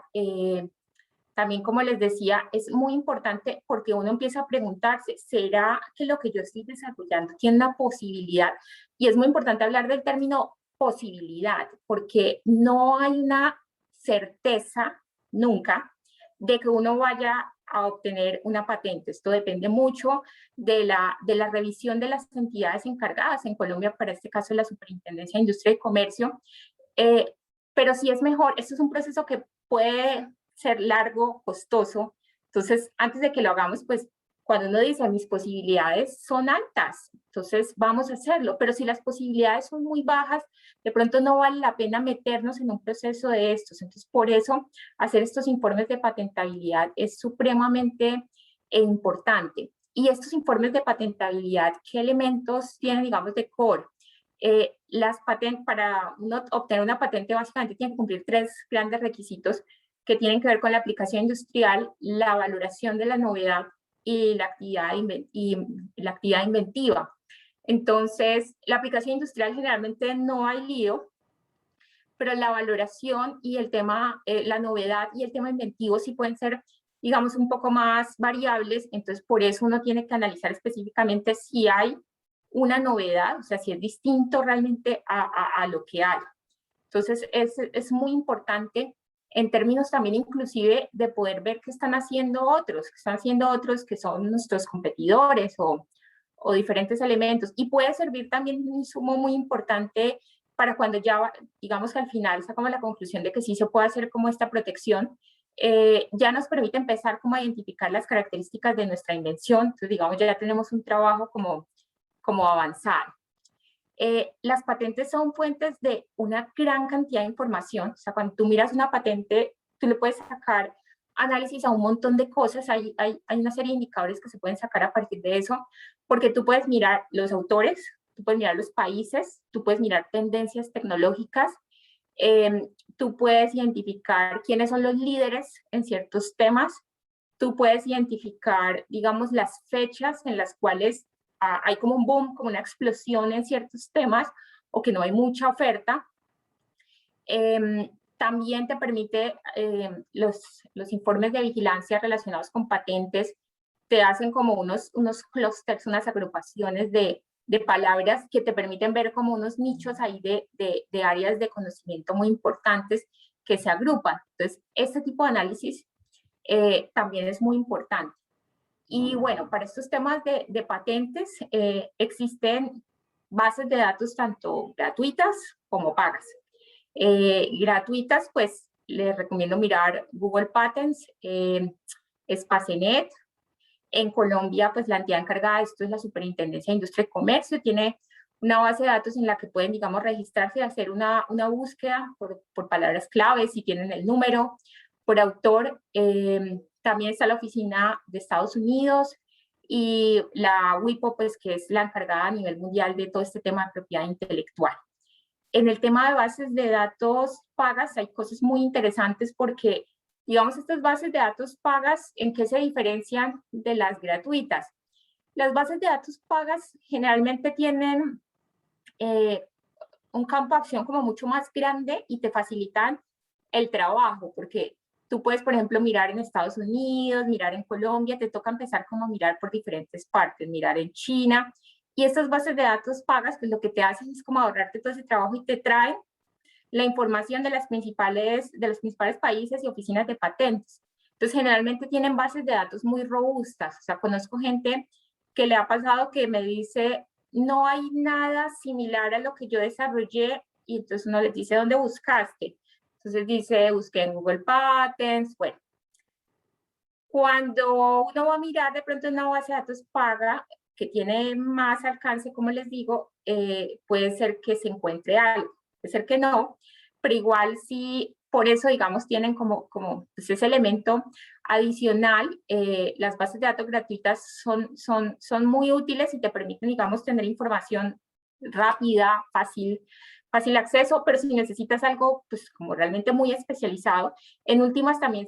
también, como les decía, es muy importante, porque uno empieza a preguntarse, ¿será que lo que yo estoy desarrollando tiene una posibilidad? Y es muy importante hablar del término posibilidad, porque no hay una certeza nunca de que uno vaya a obtener una patente. Esto depende mucho de la revisión de las entidades encargadas. En Colombia, para este caso, la Superintendencia de Industria y Comercio. Pero sí es mejor, esto es un proceso que puede ser largo, costoso. Entonces, antes de que lo hagamos, pues cuando uno dice mis posibilidades son altas, entonces vamos a hacerlo. Pero si las posibilidades son muy bajas, de pronto no vale la pena meternos en un proceso de estos. Entonces, por eso hacer estos informes de patentabilidad es supremamente importante. Y estos informes de patentabilidad, ¿qué elementos tienen, digamos, de core? Las patentes, para uno obtener una patente, básicamente tiene que cumplir 3 grandes requisitos que tienen que ver con la aplicación industrial, la valoración de la novedad y la actividad inventiva. Entonces, la aplicación industrial generalmente no hay lío, pero la valoración y el tema, la novedad y el tema inventivo sí pueden ser, digamos, un poco más variables. Entonces, por eso uno tiene que analizar específicamente si hay una novedad, o sea, si es distinto realmente a lo que hay. Entonces, es muy importante en términos también inclusive de poder ver qué están haciendo otros, que son nuestros competidores o diferentes elementos. Y puede servir también un insumo muy importante para cuando ya, digamos que al final sacamos la conclusión de que sí se puede hacer como esta protección, ya nos permite empezar como a identificar las características de nuestra invención. Entonces, digamos, ya tenemos un trabajo como avanzar. Las patentes son fuentes de una gran cantidad de información. O sea, cuando tú miras una patente, tú le puedes sacar análisis a un montón de cosas. Hay una serie de indicadores que se pueden sacar a partir de eso, porque tú puedes mirar los autores, tú puedes mirar los países, tú puedes mirar tendencias tecnológicas, tú puedes identificar quiénes son los líderes en ciertos temas, tú puedes identificar, digamos, las fechas en las cuales hay como un boom, como una explosión en ciertos temas, o que no hay mucha oferta. También te permite, los informes de vigilancia relacionados con patentes, te hacen como unos clústeres, unas agrupaciones de palabras que te permiten ver como unos nichos ahí de áreas de conocimiento muy importantes que se agrupan. Entonces, este tipo de análisis también es muy importante. Y bueno, para estos temas de patentes existen bases de datos tanto gratuitas como pagas. Gratuitas, pues les recomiendo mirar Google Patents, Espacenet. En Colombia, pues la entidad encargada de esto es la Superintendencia de Industria y Comercio, tiene una base de datos en la que pueden, digamos, registrarse y hacer una búsqueda por palabras clave, si tienen el número, por autor. También está la oficina de Estados Unidos y la WIPO, pues que es la encargada a nivel mundial de todo este tema de propiedad intelectual. En el tema de bases de datos pagas hay cosas muy interesantes porque, digamos, estas bases de datos pagas, ¿en qué se diferencian de las gratuitas? Las bases de datos pagas generalmente tienen un campo de acción como mucho más grande y te facilitan el trabajo, porque tú puedes, por ejemplo, mirar en Estados Unidos, mirar en Colombia, te toca empezar como a mirar por diferentes partes, mirar en China, y estas bases de datos pagas, pues lo que te hacen es como ahorrarte todo ese trabajo y te traen la información de los principales países y oficinas de patentes. Entonces, generalmente tienen bases de datos muy robustas. O sea, conozco gente que le ha pasado que me dice, no hay nada similar a lo que yo desarrollé, y entonces uno les dice, ¿dónde buscaste? Entonces dice, busqué en Google Patents. Bueno, cuando uno va a mirar de pronto una base de datos paga, que tiene más alcance, como les digo, puede ser que se encuentre algo, puede ser que no, pero igual sí, por eso, digamos, tienen como pues ese elemento adicional. Las bases de datos gratuitas son muy útiles y te permiten, digamos, tener información rápida, fácil acceso, pero si necesitas algo, pues como realmente muy especializado, en últimas también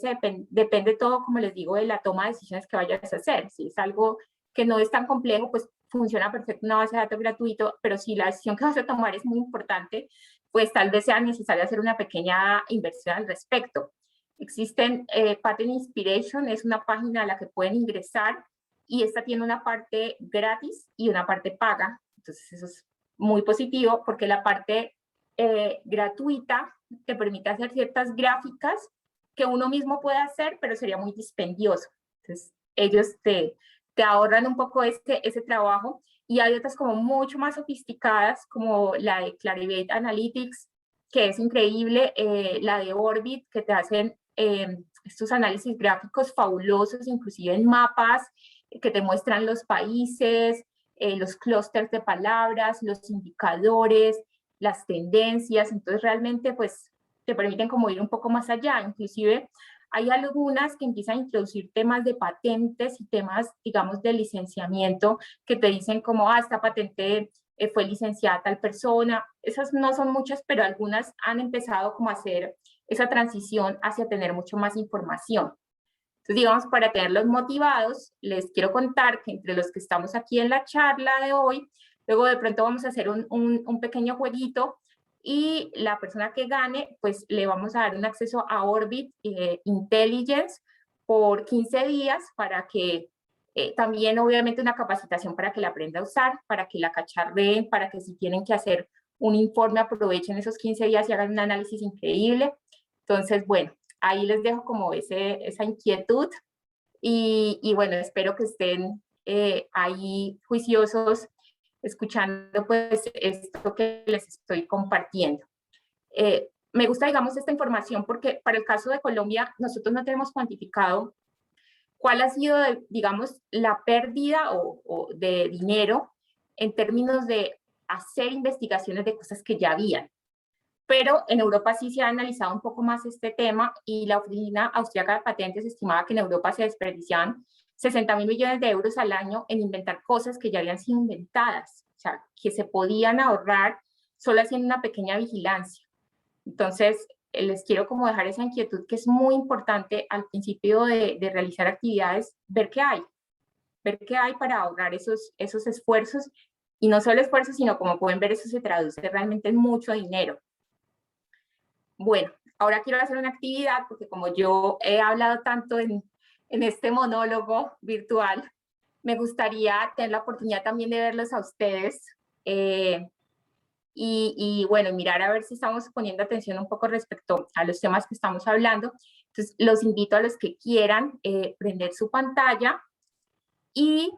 depende todo, como les digo, de la toma de decisiones que vayas a hacer. Si es algo que no es tan complejo, pues funciona perfecto una base de datos gratuito, pero si la decisión que vas a tomar es muy importante, pues tal vez sea necesario hacer una pequeña inversión al respecto. Existen Patent Inspiration, es una página a la que pueden ingresar y esta tiene una parte gratis y una parte paga. Entonces eso es muy positivo porque la parte gratuita te permite hacer ciertas gráficas que uno mismo puede hacer, pero sería muy dispendioso. Entonces ellos te ahorran un poco ese trabajo, y hay otras como mucho más sofisticadas, como la de Clarivate Analytics, que es increíble, la de Orbit, que te hacen estos análisis gráficos fabulosos, inclusive en mapas, que te muestran los países, los clústeres de palabras, los indicadores, las tendencias. Entonces realmente pues te permiten como ir un poco más allá. Inclusive hay algunas que empiezan a introducir temas de patentes y temas, digamos, de licenciamiento, que te dicen como, esta patente fue licenciada tal persona. Esas no son muchas, pero algunas han empezado como a hacer esa transición hacia tener mucho más información. Entonces, digamos, para tenerlos motivados, les quiero contar que entre los que estamos aquí en la charla de hoy, luego de pronto vamos a hacer un pequeño jueguito, y la persona que gane, pues le vamos a dar un acceso a Orbit Intelligence por 15 días para que también obviamente una capacitación para que la aprenda a usar, para que la cacharreen, para que si tienen que hacer un informe aprovechen esos 15 días y hagan un análisis increíble. Entonces, bueno, ahí les dejo como esa inquietud y bueno, espero que estén ahí juiciosos escuchando pues esto que les estoy compartiendo. Me gusta, digamos, esta información porque para el caso de Colombia nosotros no tenemos cuantificado cuál ha sido, digamos, la pérdida o de dinero en términos de hacer investigaciones de cosas que ya habían. Pero en Europa sí se ha analizado un poco más este tema, y la Oficina Austriaca de Patentes estimaba que en Europa se desperdiciaban 60.000 millones de euros al año en inventar cosas que ya habían sido inventadas. sea, que se podían ahorrar solo haciendo una pequeña vigilancia. Entonces, les quiero como dejar esa inquietud que es muy importante al principio de realizar actividades, ver qué hay para ahorrar esos esfuerzos, y no solo esfuerzos, sino como pueden ver, eso se traduce realmente en mucho dinero. Bueno, ahora quiero hacer una actividad, porque como yo he hablado tanto en este monólogo virtual, me gustaría tener la oportunidad también de verlos a ustedes, y bueno, mirar a ver si estamos poniendo atención un poco respecto a los temas que estamos hablando. Entonces, los invito a los que quieran prender su pantalla, y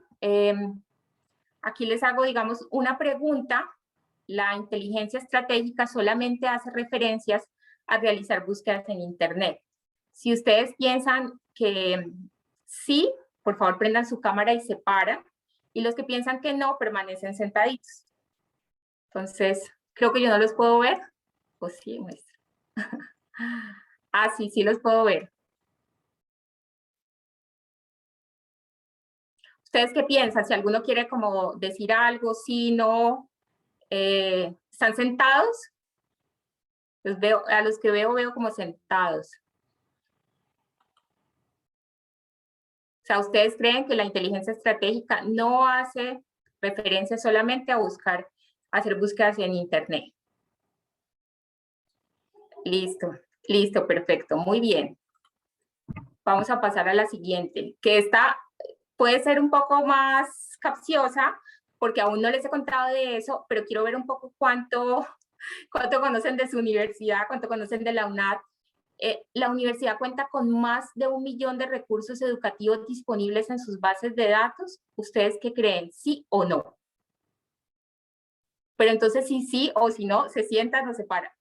aquí les hago, digamos, una pregunta. La inteligencia estratégica solamente hace referencias a realizar búsquedas en Internet. Si ustedes piensan que sí, por favor prendan su cámara y se paran, y los que piensan que no, permanecen sentaditos. Entonces, creo que yo no los puedo ver. Pues sí, muestra. Ah, sí, sí los puedo ver. ¿Ustedes qué piensan? Si alguno quiere como decir algo, sí, no, ¿están sentados? Los veo, a los que veo como sentados. O sea, ¿ustedes creen que la inteligencia estratégica no hace referencia solamente a hacer búsquedas en Internet? Listo, perfecto, muy bien. Vamos a pasar a la siguiente, que esta puede ser un poco más capciosa, porque aún no les he contado de eso, pero quiero ver un poco cuánto conocen de su universidad, cuánto conocen de la UNAD. La universidad cuenta con más de 1 millón de recursos educativos disponibles en sus bases de datos. ¿Ustedes qué creen? ¿Sí o no? Pero entonces, si sí o si no, se sientan o se paran.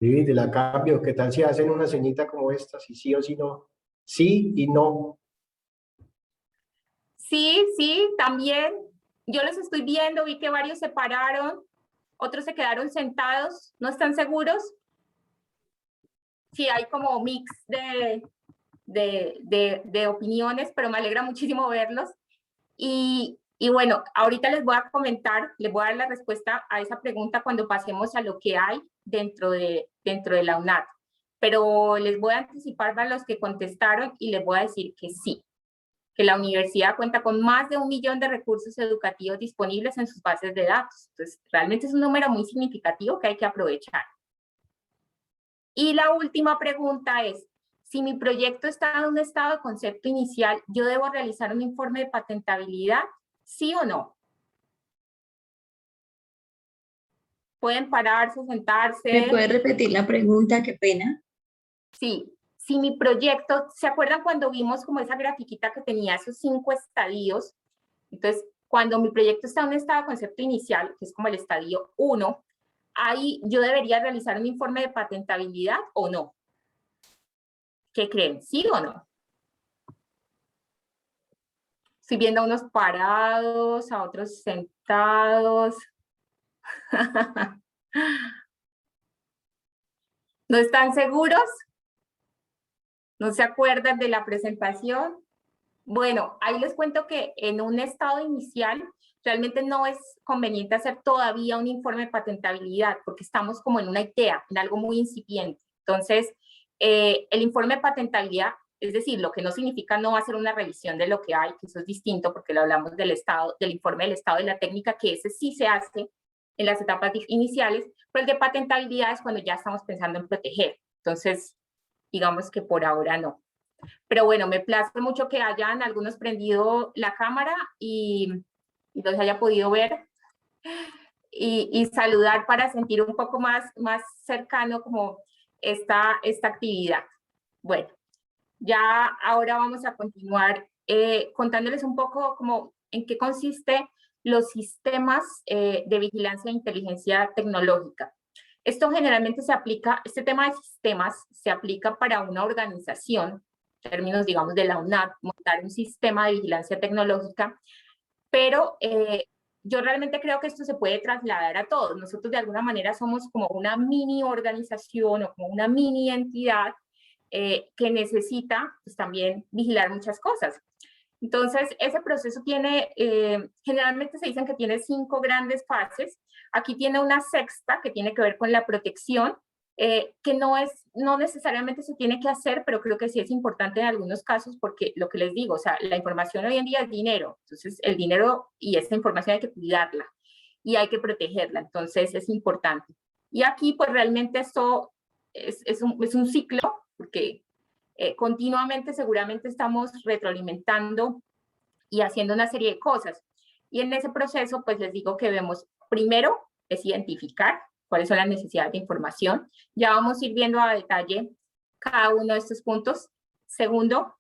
Sí, te la cambio. ¿Qué tal si hacen una ceñita como esta? Si sí o si no. Sí y no. Sí, también. Yo los estoy viendo, vi que varios se pararon, otros se quedaron sentados, ¿no están seguros? Sí, hay como mix de opiniones, pero me alegra muchísimo verlos. Y bueno, ahorita les voy a comentar, les voy a dar la respuesta a esa pregunta cuando pasemos a lo que hay dentro de la UNAD. Pero les voy a anticipar para los que contestaron y les voy a decir que sí, que la universidad cuenta con más de 1 millón de recursos educativos disponibles en sus bases de datos. Entonces, realmente es un número muy significativo que hay que aprovechar. Y la última pregunta es, si mi proyecto está en un estado de concepto inicial, ¿yo debo realizar un informe de patentabilidad? ¿Sí o no? Pueden pararse, sentarse. ¿Me puede repetir la pregunta? Qué pena. Sí. Si mi proyecto, ¿se acuerdan cuando vimos como esa grafiquita que tenía esos 5 estadios? Entonces, cuando mi proyecto está en un estado de concepto inicial, que es como el estadio 1, ahí yo debería realizar un informe de patentabilidad o no. ¿Qué creen? ¿Sí o no? Estoy viendo a unos parados, a otros sentados. ¿No están seguros? ¿No se acuerdan de la presentación? Bueno, ahí les cuento que en un estado inicial realmente no es conveniente hacer todavía un informe de patentabilidad porque estamos como en una idea, en algo muy incipiente. Entonces, el informe de patentabilidad, es decir, lo que no significa no hacer una revisión de lo que hay, que eso es distinto porque lo hablamos del informe del estado de la técnica, que ese sí se hace en las etapas iniciales, pero el de patentabilidad es cuando ya estamos pensando en proteger. Entonces, digamos que por ahora no. Pero bueno, me place mucho que hayan algunos prendido la cámara y los haya podido ver y saludar para sentir un poco más cercano como esta actividad. Bueno, ya ahora vamos a continuar contándoles un poco como en qué consiste los sistemas de vigilancia e inteligencia tecnológica. Esto generalmente se aplica, este tema de sistemas se aplica para una organización, en términos, digamos, de la UNAD, montar un sistema de vigilancia tecnológica, pero yo realmente creo que esto se puede trasladar a todos. Nosotros de alguna manera somos como una mini organización o como una mini entidad que necesita pues, también vigilar muchas cosas. Entonces, ese proceso tiene, generalmente se dicen que tiene 5 grandes fases. Aquí tiene una sexta que tiene que ver con la protección, que no necesariamente se tiene que hacer, pero creo que sí es importante en algunos casos porque lo que les digo, o sea, la información hoy en día es dinero, entonces el dinero y esta información hay que cuidarla y hay que protegerla, entonces es importante. Y aquí pues realmente esto es un ciclo, porque continuamente seguramente estamos retroalimentando y haciendo una serie de cosas. Y en ese proceso, pues les digo que vemos, primero, es identificar cuáles son las necesidades de información. Ya vamos a ir viendo a detalle cada uno de estos puntos. Segundo,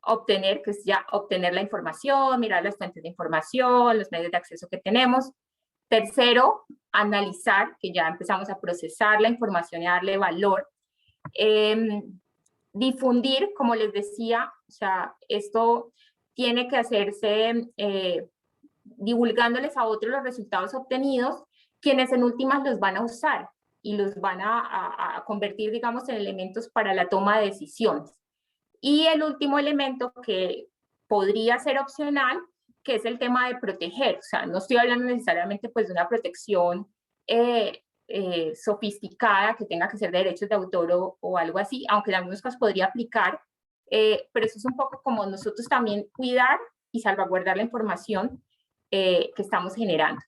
obtener, que es ya obtener la información, mirar las fuentes de información, los medios de acceso que tenemos. Tercero, analizar, que ya empezamos a procesar la información y a darle valor. Difundir, como les decía, o sea, esto tiene que hacerse divulgándoles a otros los resultados obtenidos, quienes en últimas los van a usar y los van a convertir, digamos, en elementos para la toma de decisiones. Y el último elemento que podría ser opcional, que es el tema de proteger. O sea, no estoy hablando necesariamente pues de una protección sofisticada que tenga que ser de derechos de autor o algo así, aunque en algunos casos podría aplicar, pero eso es un poco como nosotros también cuidar y salvaguardar la información que estamos generando.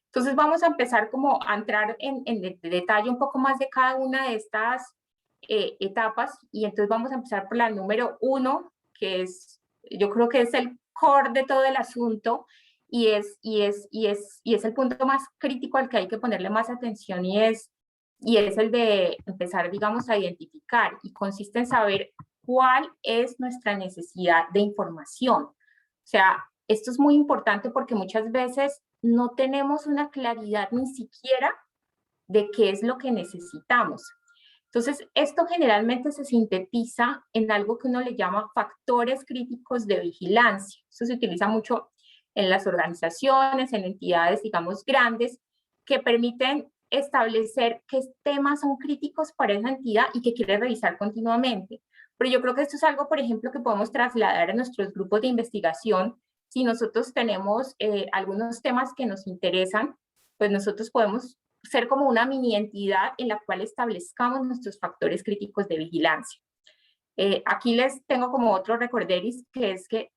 Entonces vamos a empezar como a entrar en detalle un poco más de cada una de estas etapas, y entonces vamos a empezar por la número 1, que es, yo creo que es el core de todo el asunto, y es el punto más crítico al que hay que ponerle más atención, y es el de empezar, digamos, a identificar, y consiste en saber cuál es nuestra necesidad de información. O sea, esto es muy importante porque muchas veces no tenemos una claridad ni siquiera de qué es lo que necesitamos. Entonces, esto generalmente se sintetiza en algo que uno le llama factores críticos de vigilancia. Esto se utiliza mucho en las organizaciones, en entidades, digamos, grandes, que permiten establecer qué temas son críticos para esa entidad y que quiere revisar continuamente. Pero yo creo que esto es algo, por ejemplo, que podemos trasladar a nuestros grupos de investigación. Si nosotros tenemos algunos temas que nos interesan, pues nosotros podemos ser como una mini entidad en la cual establezcamos nuestros factores críticos de vigilancia. Aquí les tengo como otro recorderis, que es que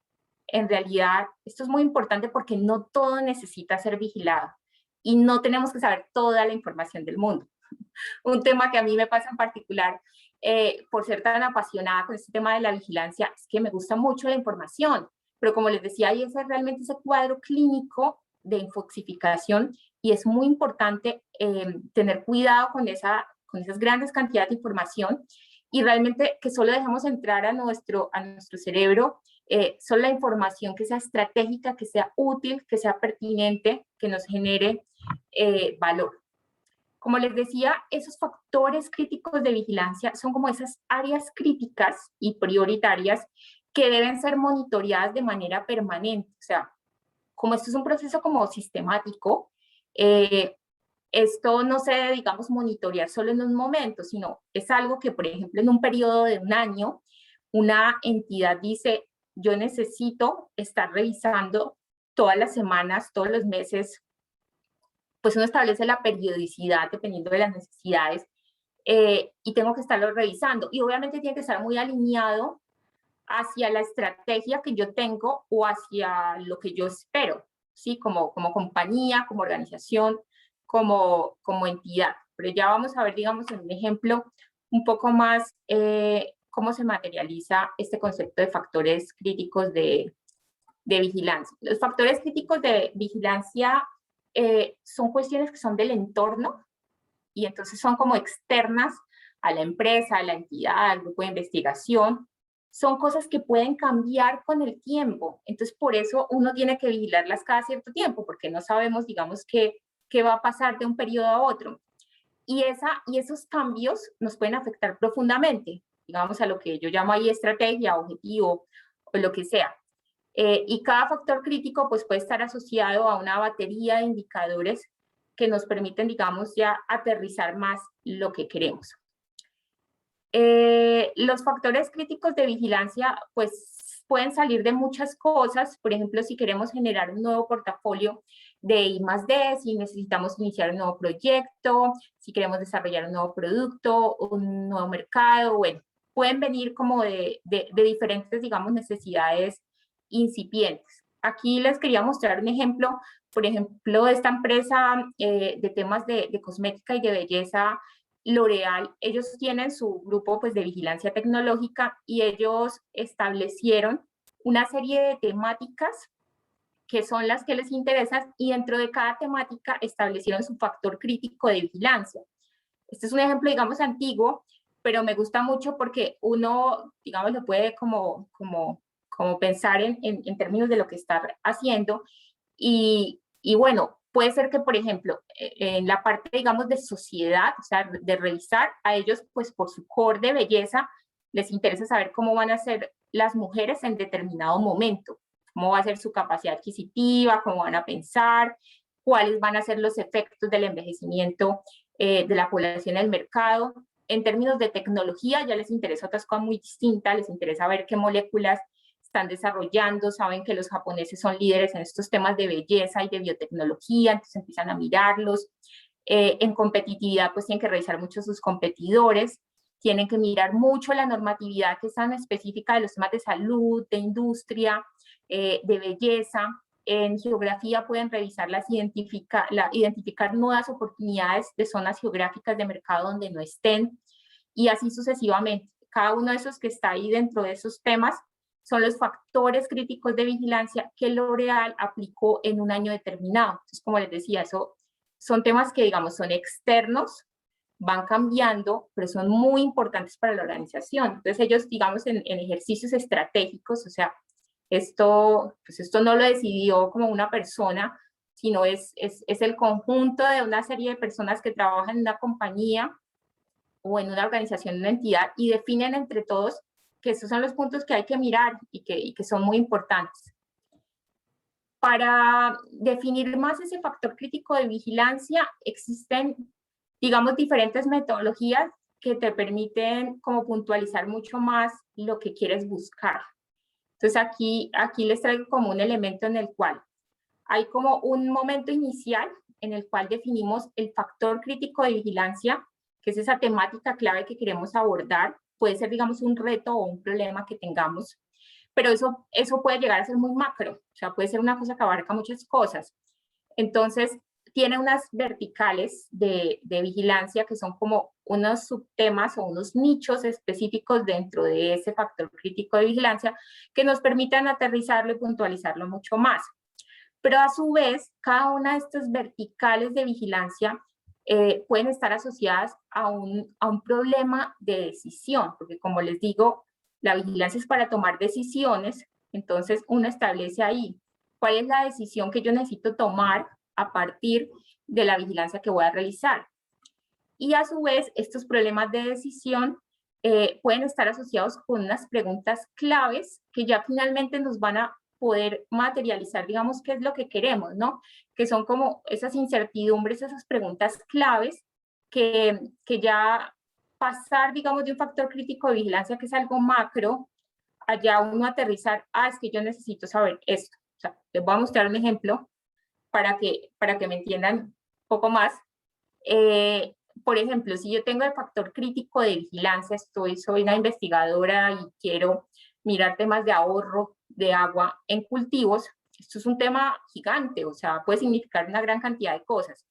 en realidad esto es muy importante porque no todo necesita ser vigilado y no tenemos que saber toda la información del mundo. Un tema que a mí me pasa en particular, por ser tan apasionada con este tema de la vigilancia, es que me gusta mucho la información, pero como les decía, hay realmente ese cuadro clínico de infoxificación, y es muy importante tener cuidado con esas grandes cantidades de información y realmente que solo dejemos entrar a nuestro cerebro solo la información que sea estratégica, que sea útil, que sea pertinente, que nos genere valor. Como les decía, esos factores críticos de vigilancia son como esas áreas críticas y prioritarias que deben ser monitoreadas de manera permanente. O sea, como esto es un proceso como sistemático, esto no se debe, digamos, monitorear solo en un momento, sino es algo que, por ejemplo, en un periodo de un año, una entidad dice, yo necesito estar revisando todas las semanas, todos los meses, pues uno establece la periodicidad dependiendo de las necesidades y tengo que estarlo revisando. Y obviamente tiene que estar muy alineado hacia la estrategia que yo tengo o hacia lo que yo espero, ¿sí? Como compañía, como organización, como entidad. Pero ya vamos a ver, digamos, en un ejemplo un poco más cómo se materializa este concepto de factores críticos de vigilancia. Los factores críticos de vigilancia son cuestiones que son del entorno y entonces son como externas a la empresa, a la entidad, al grupo de investigación. Son cosas que pueden cambiar con el tiempo. Entonces, por eso uno tiene que vigilarlas cada cierto tiempo, porque no sabemos, digamos, qué va a pasar de un periodo a otro. Y esos cambios nos pueden afectar profundamente, digamos, a lo que yo llamo ahí estrategia, objetivo, o lo que sea. Y cada factor crítico pues puede estar asociado a una batería de indicadores que nos permiten, digamos, ya aterrizar más lo que queremos. Los factores críticos de vigilancia, pues, pueden salir de muchas cosas. Por ejemplo, si queremos generar un nuevo portafolio de I+D, si necesitamos iniciar un nuevo proyecto, si queremos desarrollar un nuevo producto, un nuevo mercado, bueno, pueden venir como de diferentes, digamos, necesidades incipientes. Aquí les quería mostrar un ejemplo, por ejemplo, de esta empresa de temas de cosmética y de belleza, L'Oréal. Ellos tienen su grupo, pues, de vigilancia tecnológica, y ellos establecieron una serie de temáticas que son las que les interesan, y dentro de cada temática establecieron su factor crítico de vigilancia. Este es un ejemplo, digamos, antiguo, pero me gusta mucho porque uno, digamos, lo puede como pensar en términos de lo que está haciendo. Y bueno, puede ser que, por ejemplo, en la parte, digamos, de sociedad, o sea, de revisar a ellos, pues por su core de belleza, les interesa saber cómo van a ser las mujeres en determinado momento, cómo va a ser su capacidad adquisitiva, cómo van a pensar, cuáles van a ser los efectos del envejecimiento de la población en el mercado. En términos de tecnología, ya les interesa otras cosas muy distintas, les interesa ver qué moléculas están desarrollando, saben que los japoneses son líderes en estos temas de belleza y de biotecnología, entonces empiezan a mirarlos. En competitividad, pues tienen que revisar mucho sus competidores, tienen que mirar mucho la normatividad que es tan específica de los temas de salud, de industria, de belleza. En geografía pueden revisar identificar nuevas oportunidades de zonas geográficas de mercado donde no estén, y así sucesivamente. Cada uno de esos que está ahí dentro de esos temas son los factores críticos de vigilancia que L'Oréal aplicó en un año determinado. Entonces, como les decía, eso son temas que, digamos, son externos, van cambiando, pero son muy importantes para la organización. Entonces, ellos, digamos, en ejercicios estratégicos, o sea, esto no lo decidió como una persona, sino es el conjunto de una serie de personas que trabajan en una compañía o en una organización, una entidad, y definen entre todos que esos son los puntos que hay que mirar y que son muy importantes. Para definir más ese factor crítico de vigilancia, existen, digamos, diferentes metodologías que te permiten como puntualizar mucho más lo que quieres buscar. Entonces aquí les traigo como un elemento en el cual hay como un momento inicial en el cual definimos el factor crítico de vigilancia, que es esa temática clave que queremos abordar. Puede ser, digamos, un reto o un problema que tengamos, pero eso puede llegar a ser muy macro, o sea, puede ser una cosa que abarca muchas cosas. Entonces, tiene unas verticales de vigilancia que son como unos subtemas o unos nichos específicos dentro de ese factor crítico de vigilancia que nos permitan aterrizarlo y puntualizarlo mucho más. Pero a su vez, cada una de estas verticales de vigilancia pueden estar asociadas a un problema de decisión, porque como les digo, la vigilancia es para tomar decisiones. Entonces uno establece ahí cuál es la decisión que yo necesito tomar a partir de la vigilancia que voy a realizar. Y a su vez, estos problemas de decisión pueden estar asociados con unas preguntas claves que ya finalmente nos van a poder materializar, digamos, qué es lo que queremos, ¿no? Que son como esas incertidumbres, esas preguntas claves que ya pasar, digamos, de un factor crítico de vigilancia, que es algo macro, allá uno aterrizar, es que yo necesito saber esto. O sea, les voy a mostrar un ejemplo para que me entiendan un poco más. Por ejemplo, si yo tengo el factor crítico de vigilancia, soy una investigadora y quiero mirar temas de ahorro de agua en cultivos, esto es un tema gigante, o sea, puede significar una gran cantidad de cosas.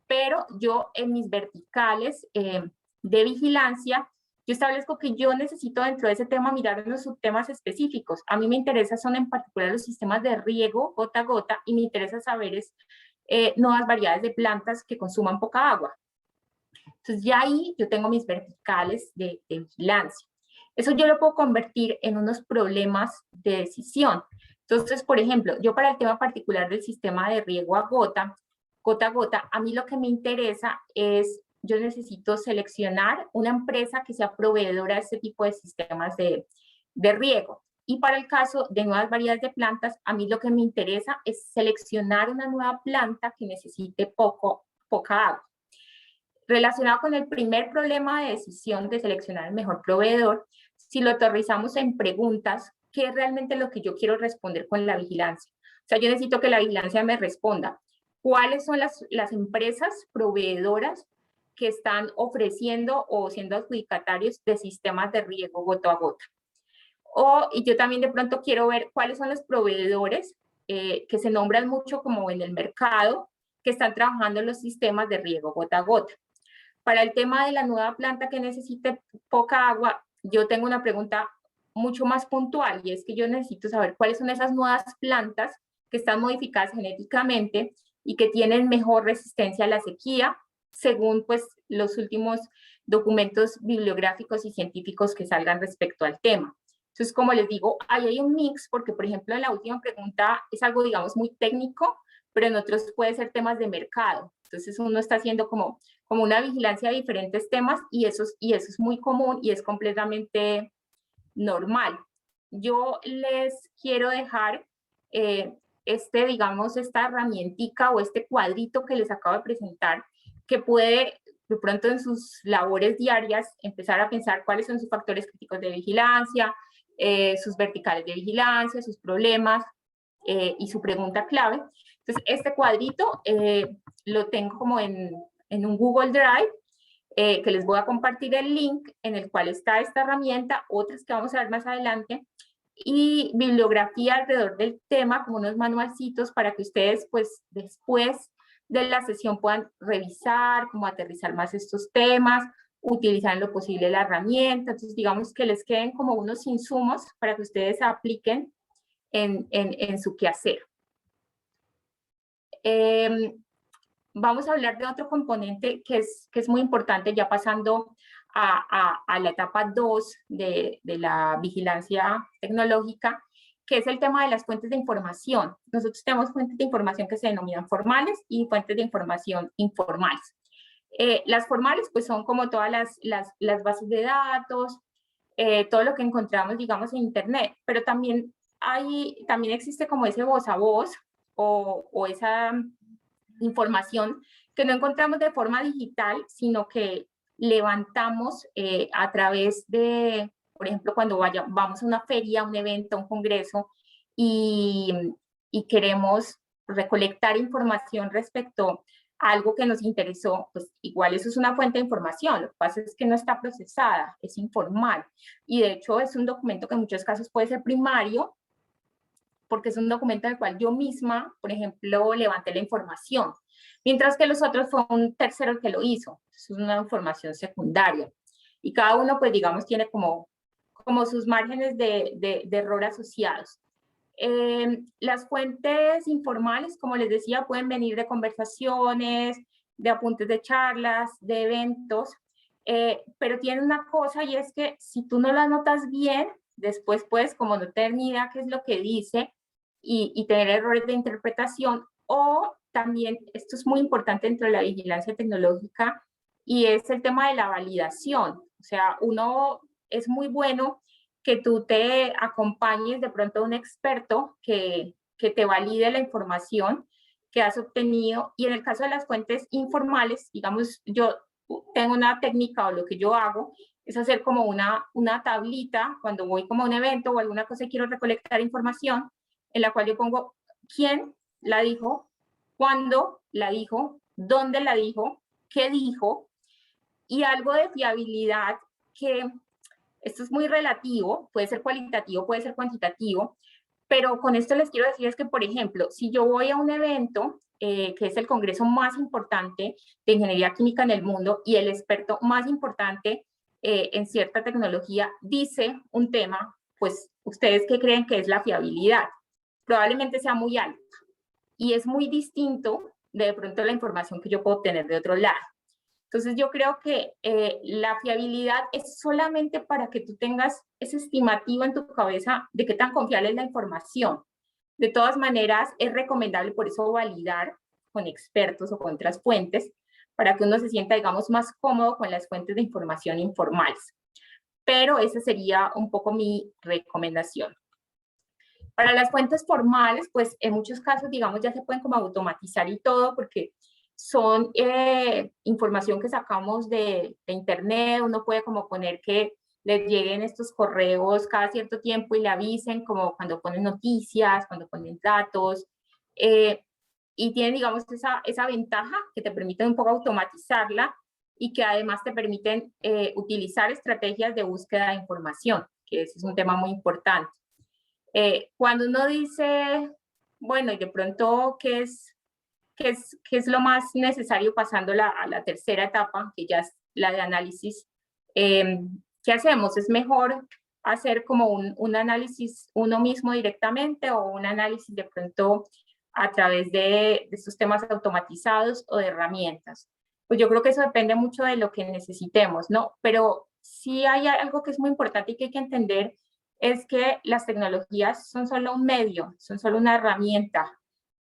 Pero yo en mis verticales de vigilancia, yo establezco que yo necesito dentro de ese tema mirar unos subtemas específicos. A mí me interesa son en particular los sistemas de riego gota a gota, y me interesa saber nuevas variedades de plantas que consuman poca agua. Entonces ya ahí yo tengo mis verticales de vigilancia. Eso yo lo puedo convertir en unos problemas de decisión. Entonces, por ejemplo, yo para el tema particular del sistema de riego a gota a gota, a mí lo que me interesa es, yo necesito seleccionar una empresa que sea proveedora de este tipo de sistemas de riego. Y para el caso de nuevas variedades de plantas, a mí lo que me interesa es seleccionar una nueva planta que necesite poca agua. Relacionado con el primer problema de decisión de seleccionar el mejor proveedor, si lo aterrizamos en preguntas, ¿qué es realmente lo que yo quiero responder con la vigilancia? O sea, yo necesito que la vigilancia me responda cuáles son las empresas proveedoras que están ofreciendo o siendo adjudicatarios de sistemas de riego gota a gota. Y yo también de pronto quiero ver cuáles son los proveedores que se nombran mucho como en el mercado, que están trabajando en los sistemas de riego gota a gota. Para el tema de la nueva planta que necesite poca agua, yo tengo una pregunta mucho más puntual, y es que yo necesito saber cuáles son esas nuevas plantas que están modificadas genéticamente y que tienen mejor resistencia a la sequía, según pues los últimos documentos bibliográficos y científicos que salgan respecto al tema. Entonces, como les digo, ahí hay un mix, porque por ejemplo en la última pregunta es algo, digamos, muy técnico, pero en otros puede ser temas de mercado. Entonces uno está haciendo como una vigilancia de diferentes temas, y eso es muy común y es completamente normal. Yo les quiero dejar digamos, esta herramientica o este cuadrito que les acabo de presentar, que puede de pronto en sus labores diarias empezar a pensar cuáles son sus factores críticos de vigilancia, sus verticales de vigilancia, sus problemas y su pregunta clave. Entonces, este cuadrito lo tengo como en un Google Drive, que les voy a compartir el link en el cual está esta herramienta, otras que vamos a ver más adelante, y bibliografía alrededor del tema, como unos manualcitos para que ustedes pues después de la sesión puedan revisar, cómo aterrizar más estos temas, utilizar en lo posible la herramienta. Entonces digamos que les queden como unos insumos para que ustedes apliquen en su quehacer. Vamos a hablar de otro componente que es muy importante, ya pasando a la etapa 2 de la vigilancia tecnológica, que es el tema de las fuentes de información. Nosotros tenemos fuentes de información que se denominan formales y fuentes de información informales. Las formales pues son como todas las bases de datos, todo lo que encontramos, digamos, en Internet, pero también existe como ese voz a voz o esa información que no encontramos de forma digital, sino que levantamos a través de, por ejemplo, cuando vamos a una feria, un evento, un congreso, y queremos recolectar información respecto a algo que nos interesó, pues igual eso es una fuente de información. Lo que pasa es que no está procesada, es informal, y de hecho es un documento que en muchos casos puede ser primario, porque es un documento en el cual yo misma, por ejemplo, levanté la información, mientras que los otros fue un tercero el que lo hizo. Es una información secundaria. Y cada uno, pues digamos, tiene como sus márgenes de error asociados. Las fuentes informales, como les decía, pueden venir de conversaciones, de apuntes de charlas, de eventos, pero tienen una cosa, y es que si tú no la notas bien, después puedes como no tener ni idea qué es lo que dice y tener errores de interpretación. O también, esto es muy importante dentro de la vigilancia tecnológica, y es el tema de la validación. O sea, es muy bueno que tú te acompañes de pronto a un experto que te valide la información que has obtenido. Y en el caso de las fuentes informales, digamos, yo tengo una técnica, o lo que yo hago es hacer como una tablita cuando voy como a un evento o alguna cosa y quiero recolectar información, en la cual yo pongo quién la dijo, cuándo la dijo, dónde la dijo, qué dijo, y algo de fiabilidad, que esto es muy relativo, puede ser cualitativo, puede ser cuantitativo, pero con esto les quiero decir es que, por ejemplo, si yo voy a un evento, que es el congreso más importante de ingeniería química en el mundo, y el experto más importante en cierta tecnología dice un tema, pues, ¿ustedes qué creen que es la fiabilidad? Probablemente sea muy alta, y es muy distinto de pronto la información que yo puedo obtener de otro lado. Entonces yo creo que la fiabilidad es solamente para que tú tengas ese estimativo en tu cabeza de qué tan confiable es la información. De todas maneras, es recomendable por eso validar con expertos o con otras fuentes, para que uno se sienta, digamos, más cómodo con las fuentes de información informales. Pero esa sería un poco mi recomendación. Para las fuentes formales, pues en muchos casos, digamos, ya se pueden como automatizar y todo, porque son información que sacamos de internet. Uno puede como poner que les lleguen estos correos cada cierto tiempo y le avisen, como cuando ponen noticias, cuando ponen datos, y tienen, digamos, esa ventaja que te permiten un poco automatizarla y que además te permiten utilizar estrategias de búsqueda de información, que ese es un tema muy importante. Cuando uno dice, bueno, y de pronto, ¿qué es lo más necesario pasando a la tercera etapa, que ya es la de análisis? ¿Qué hacemos? ¿Es mejor hacer como un análisis uno mismo directamente o un análisis de pronto a través de estos temas automatizados o de herramientas? Pues yo creo que eso depende mucho de lo que necesitemos, ¿no? Pero sí hay algo que es muy importante y que hay que entender, es que las tecnologías son solo un medio, son solo una herramienta.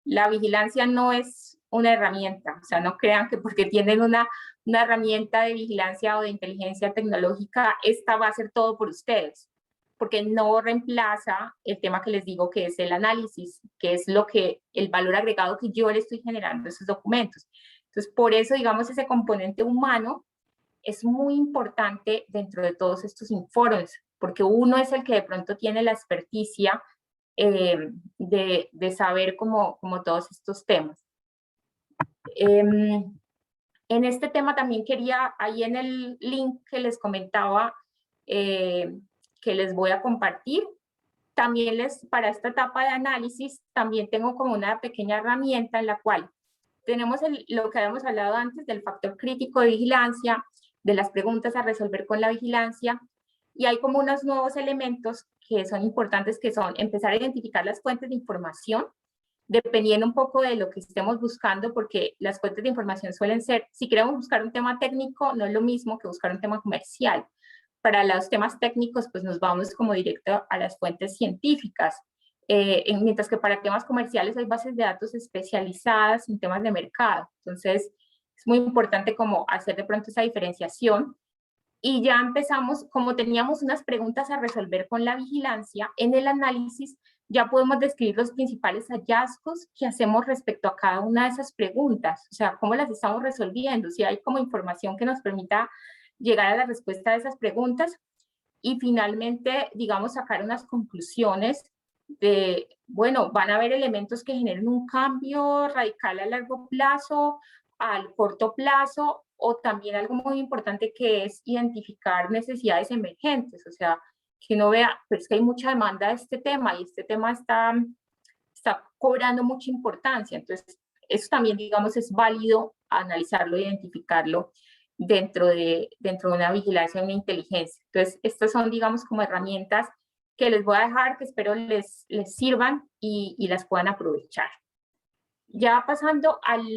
La vigilancia no es una herramienta, o sea, no crean que porque tienen una herramienta de vigilancia o de inteligencia tecnológica, esta va a hacer todo por ustedes, porque no reemplaza el tema que les digo, que es el análisis, que es el valor agregado que yo le estoy generando a esos documentos. Entonces, por eso, digamos, ese componente humano es muy importante dentro de todos estos informes, porque uno es el que de pronto tiene la experticia de saber como todos estos temas. En este tema también quería, ahí en el link que les comentaba, que les voy a compartir, también para esta etapa de análisis, también tengo como una pequeña herramienta en la cual tenemos lo que habíamos hablado antes del factor crítico de vigilancia, de las preguntas a resolver con la vigilancia, y hay como unos nuevos elementos que son importantes, que son empezar a identificar las fuentes de información, dependiendo un poco de lo que estemos buscando, porque las fuentes de información suelen ser, si queremos buscar un tema técnico, no es lo mismo que buscar un tema comercial. Para los temas técnicos, pues nos vamos como directo a las fuentes científicas, mientras que para temas comerciales hay bases de datos especializadas en temas de mercado. Entonces, es muy importante como hacer de pronto esa diferenciación. Y ya empezamos, como teníamos unas preguntas a resolver con la vigilancia, en el análisis ya podemos describir los principales hallazgos que hacemos respecto a cada una de esas preguntas, o sea, cómo las estamos resolviendo, si hay como información que nos permita llegar a la respuesta de esas preguntas, y finalmente, digamos, sacar unas conclusiones de, bueno, van a haber elementos que generen un cambio radical a largo plazo, al corto plazo, o también algo muy importante que es identificar necesidades emergentes, o sea, que uno vea, pero es que hay mucha demanda de este tema y este tema está cobrando mucha importancia. Entonces, eso también, digamos, es válido analizarlo, identificarlo dentro de una vigilancia, una inteligencia. Entonces, estas son, digamos, como herramientas que les voy a dejar, que espero les sirvan y las puedan aprovechar. Ya pasando al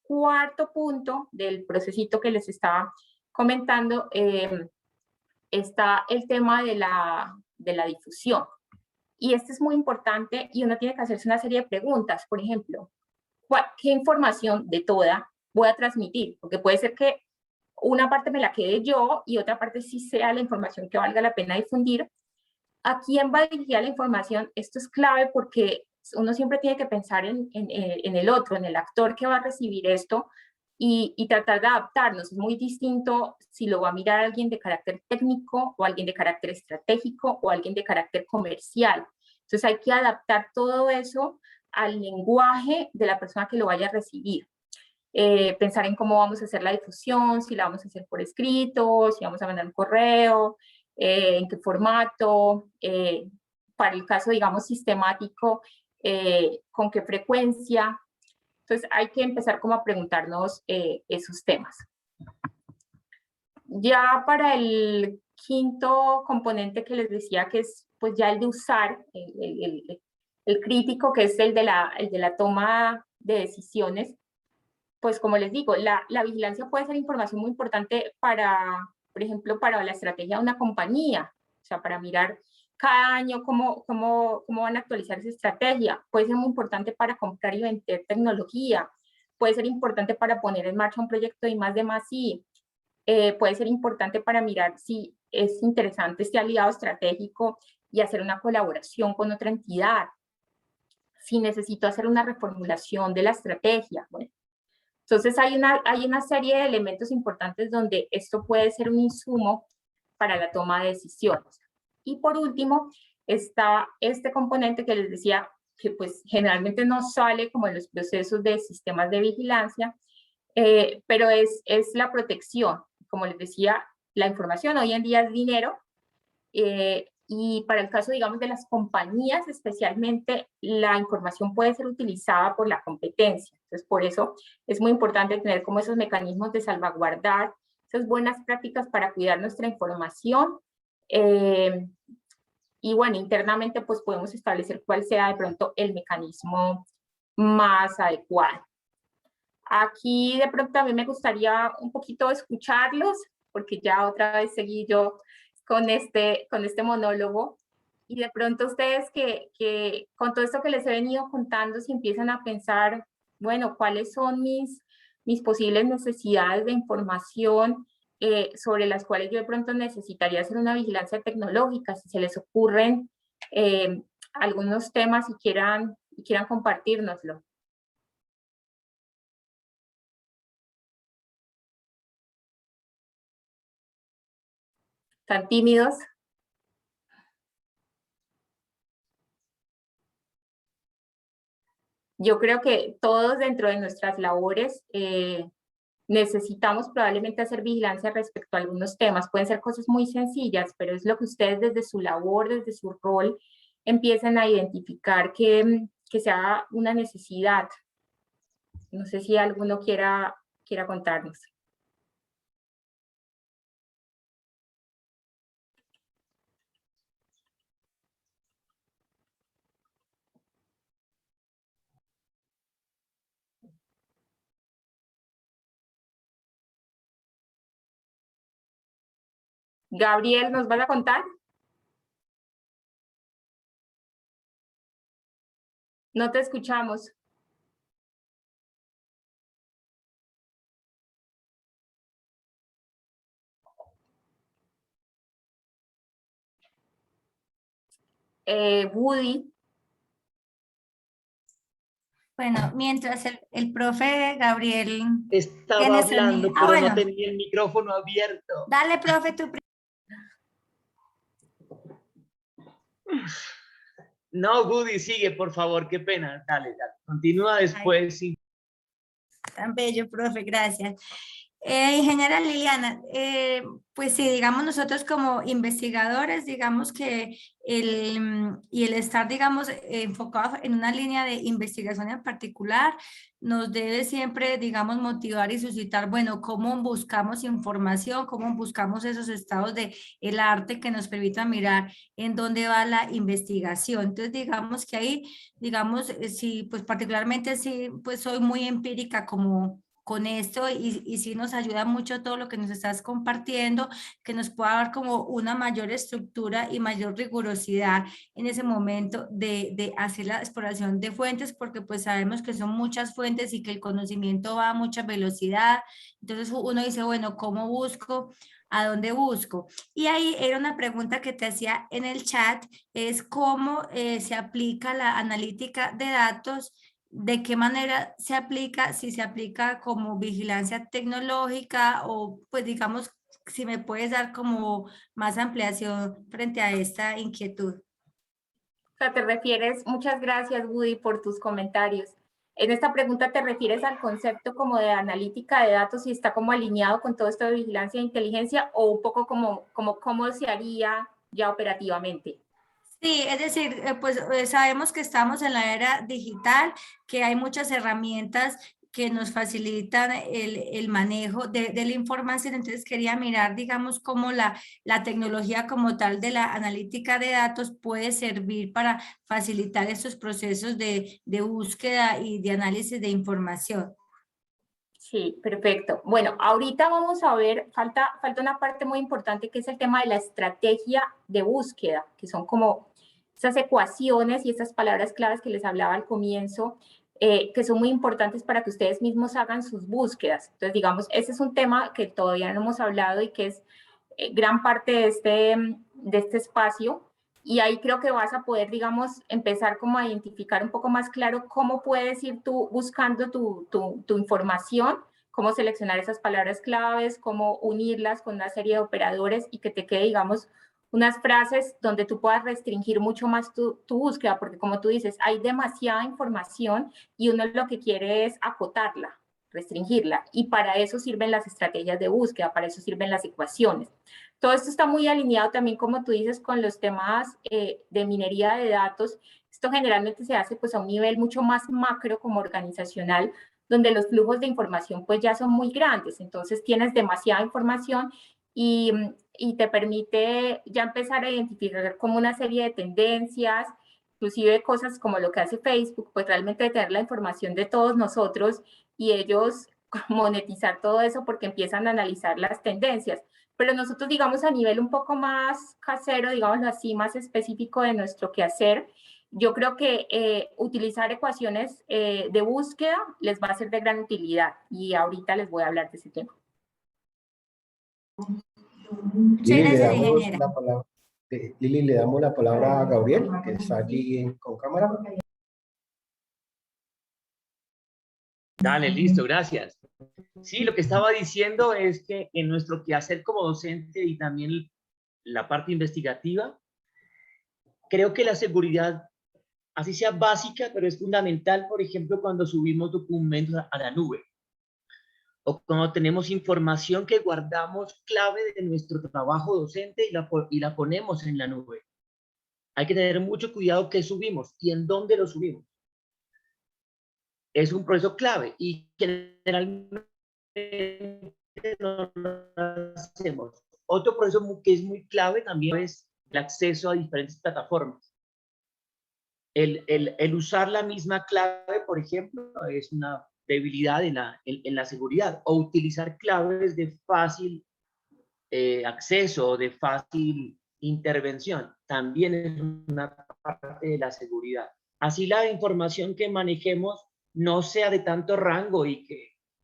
cuarto punto del procesito que les estaba comentando, está el tema de la difusión. Y este es muy importante y uno tiene que hacerse una serie de preguntas. Por ejemplo, ¿qué información de toda voy a transmitir? Porque puede ser que una parte me la quede yo y otra parte sí sea la información que valga la pena difundir. ¿A quién va a dirigir la información? Esto es clave porque uno siempre tiene que pensar en el otro, en el actor que va a recibir esto y tratar de adaptarnos. Es muy distinto si lo va a mirar alguien de carácter técnico o alguien de carácter estratégico o alguien de carácter comercial. Entonces hay que adaptar todo eso al lenguaje de la persona que lo vaya a recibir. Pensar en cómo vamos a hacer la difusión, si la vamos a hacer por escrito, si vamos a mandar un correo, en qué formato, para el caso, digamos, sistemático, con qué frecuencia. Entonces hay que empezar como a preguntarnos esos temas. Ya para el quinto componente que les decía, que es pues ya el de usar, el crítico, que es el de la toma de decisiones, pues como les digo, la vigilancia puede ser información muy importante para, por ejemplo, para la estrategia de una compañía, o sea, para mirar cada año cómo van a actualizar esa estrategia. Puede ser muy importante para comprar y vender tecnología, puede ser importante para poner en marcha un proyecto de I+D+I, puede ser importante para mirar si es interesante este aliado estratégico y hacer una colaboración con otra entidad, si necesito hacer una reformulación de la estrategia. Bueno, Entonces hay una serie de elementos importantes donde esto puede ser un insumo para la toma de decisiones. Y por último, está este componente que les decía que pues generalmente no sale como en los procesos de sistemas de vigilancia, pero es la protección. Como les decía, la información hoy en día es dinero, y para el caso, digamos, de las compañías especialmente, la información puede ser utilizada por la competencia. Entonces, por eso es muy importante tener como esos mecanismos de salvaguardar, esas buenas prácticas para cuidar nuestra información. Y bueno, internamente pues podemos establecer cuál sea de pronto el mecanismo más adecuado. Aquí de pronto a mí me gustaría un poquito escucharlos, porque ya otra vez seguí yo con este monólogo, y de pronto ustedes que con todo esto que les he venido contando, si empiezan a pensar, bueno, ¿cuáles son mis posibles necesidades de información sobre las cuales yo de pronto necesitaría hacer una vigilancia tecnológica? Si se les ocurren algunos temas y quieran compartírnoslo. ¿Tan tímidos? Yo creo que todos dentro de nuestras labores necesitamos probablemente hacer vigilancia respecto a algunos temas. Pueden ser cosas muy sencillas, pero es lo que ustedes desde su labor, desde su rol, empiezan a identificar que sea una necesidad. No sé si alguno quiera contarnos. Gabriel, ¿nos vas a contar? No te escuchamos. Woody. Bueno, mientras el profe Gabriel Estaba tiene su... hablando, Ah, pero no bueno, tenía el micrófono abierto. dale, profe, tu... No, Woody, sigue, por favor, qué pena. Dale, dale. Continúa después. Sí. Tan bello, profe, gracias. Ingeniera Liliana, pues sí, digamos nosotros como investigadores, digamos que el estar, digamos, enfocado en una línea de investigación en particular, nos debe siempre, digamos, motivar y suscitar, bueno, cómo buscamos información, cómo buscamos esos estados de el arte que nos permitan mirar en dónde va la investigación. Entonces, digamos que ahí, digamos, sí, pues particularmente sí, pues soy muy empírica como con esto y sí nos ayuda mucho todo lo que nos estás compartiendo, que nos pueda dar como una mayor estructura y mayor rigurosidad en ese momento de hacer la exploración de fuentes, porque pues sabemos que son muchas fuentes y que el conocimiento va a mucha velocidad. Entonces uno dice, bueno, ¿cómo busco? ¿A dónde busco? Y ahí era una pregunta que te hacía en el chat, es cómo se aplica la analítica de datos, de qué manera se aplica, si se aplica como vigilancia tecnológica o pues digamos, si me puedes dar como más ampliación frente a esta inquietud. O sea, te refieres, muchas gracias Woody por tus comentarios. En esta pregunta te refieres al concepto como de analítica de datos y está como alineado con todo esto de vigilancia e inteligencia, o un poco como cómo se haría ya operativamente. Sí, es decir, pues sabemos que estamos en la era digital, que hay muchas herramientas que nos facilitan el manejo de la información. Entonces quería mirar, digamos, cómo la tecnología como tal de la analítica de datos puede servir para facilitar estos procesos de búsqueda y de análisis de información. Sí, perfecto. Bueno, ahorita vamos a ver, falta una parte muy importante que es el tema de la estrategia de búsqueda, que son como esas ecuaciones y esas palabras claves que les hablaba al comienzo, que son muy importantes para que ustedes mismos hagan sus búsquedas. Entonces, digamos, ese es un tema que todavía no hemos hablado y que es gran parte de este espacio. y ahí creo que vas a poder, digamos, empezar como a identificar un poco más claro cómo puedes ir tú buscando tu información, cómo seleccionar esas palabras claves, cómo unirlas con una serie de operadores y que te quede, digamos, unas frases donde tú puedas restringir mucho más tu búsqueda, porque como tú dices, hay demasiada información y uno lo que quiere es acotarla, restringirla, y para eso sirven las estrategias de búsqueda, para eso sirven las ecuaciones. Todo esto está muy alineado también, como tú dices, con los temas de minería de datos. Esto generalmente se hace pues a un nivel mucho más macro como organizacional, donde los flujos de información pues ya son muy grandes, entonces tienes demasiada información y te permite ya empezar a identificar como una serie de tendencias, inclusive cosas como lo que hace Facebook, pues realmente tener la información de todos nosotros y ellos monetizar todo eso porque empiezan a analizar las tendencias. Pero nosotros, digamos, a nivel un poco más casero, digámoslo así, más específico de nuestro quehacer, yo creo que utilizar ecuaciones de búsqueda les va a ser de gran utilidad y ahorita les voy a hablar de ese tema. Muchas Lili, le gracias, damos ingeniera. la palabra. Lili, le damos la palabra a Gabriel, que está allí con cámara. Dale, listo, gracias. Sí, lo que estaba diciendo es que en nuestro quehacer como docente y también la parte investigativa, creo que la seguridad, así sea básica, pero es fundamental, por ejemplo, cuando subimos documentos a la nube o cuando tenemos información que guardamos clave de nuestro trabajo docente y la ponemos en la nube. Hay que tener mucho cuidado qué subimos y en dónde lo subimos. Es un proceso clave y generalmente no lo hacemos. Otro proceso que es muy clave también es el acceso a diferentes plataformas. El usar la misma clave, por ejemplo, es una debilidad en la seguridad, o utilizar claves de fácil acceso, de fácil intervención, también es una parte de la seguridad. Así la información que manejemos no sea de tanto rango y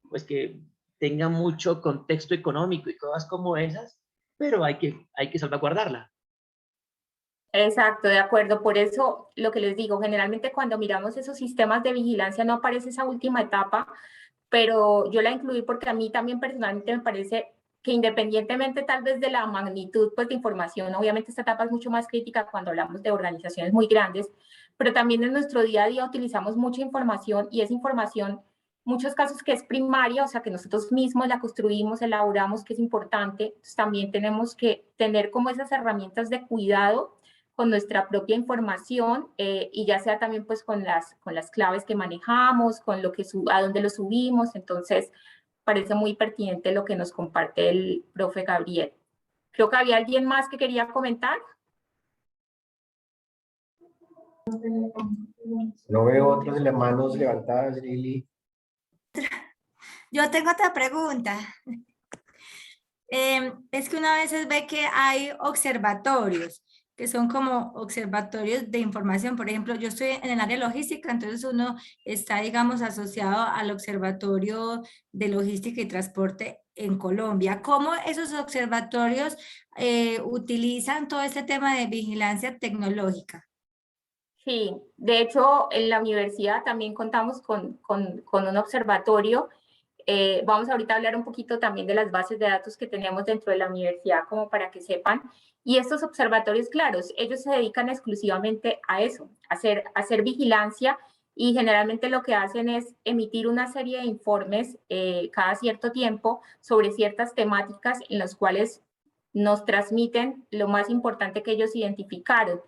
pues que tenga mucho contexto económico y cosas como esas, pero hay que salvaguardarla. Exacto, de acuerdo. Por eso lo que les digo, generalmente cuando miramos esos sistemas de vigilancia no aparece esa última etapa, pero yo la incluí porque a mí también personalmente me parece que independientemente tal vez de la magnitud pues, de información, obviamente esta etapa es mucho más crítica cuando hablamos de organizaciones muy grandes, pero también en nuestro día a día utilizamos mucha información y esa información, muchos casos que es primaria, o sea que nosotros mismos la construimos, elaboramos, que es importante, entonces también tenemos que tener como esas herramientas de cuidado con nuestra propia información y ya sea también pues con las claves que manejamos, con lo que a dónde lo subimos. Entonces, parece muy pertinente lo que nos comparte el profe Gabriel. Creo que había alguien más que quería comentar. No veo otras manos levantadas, Lili. Yo tengo otra pregunta. Es que una vez ve que hay observatorios, que son como observatorios de información. Por ejemplo, yo estoy en el área logística, entonces uno está, digamos, asociado al Observatorio de Logística y Transporte en Colombia. ¿Cómo esos observatorios utilizan todo este tema de vigilancia tecnológica? Sí, de hecho, en la universidad también contamos con un observatorio. Vamos ahorita a hablar un poquito también de las bases de datos que tenemos dentro de la universidad, como para que sepan. Y estos observatorios, claros, ellos se dedican exclusivamente a eso, a hacer vigilancia, y generalmente lo que hacen es emitir una serie de informes cada cierto tiempo sobre ciertas temáticas en las cuales nos transmiten lo más importante que ellos identificaron.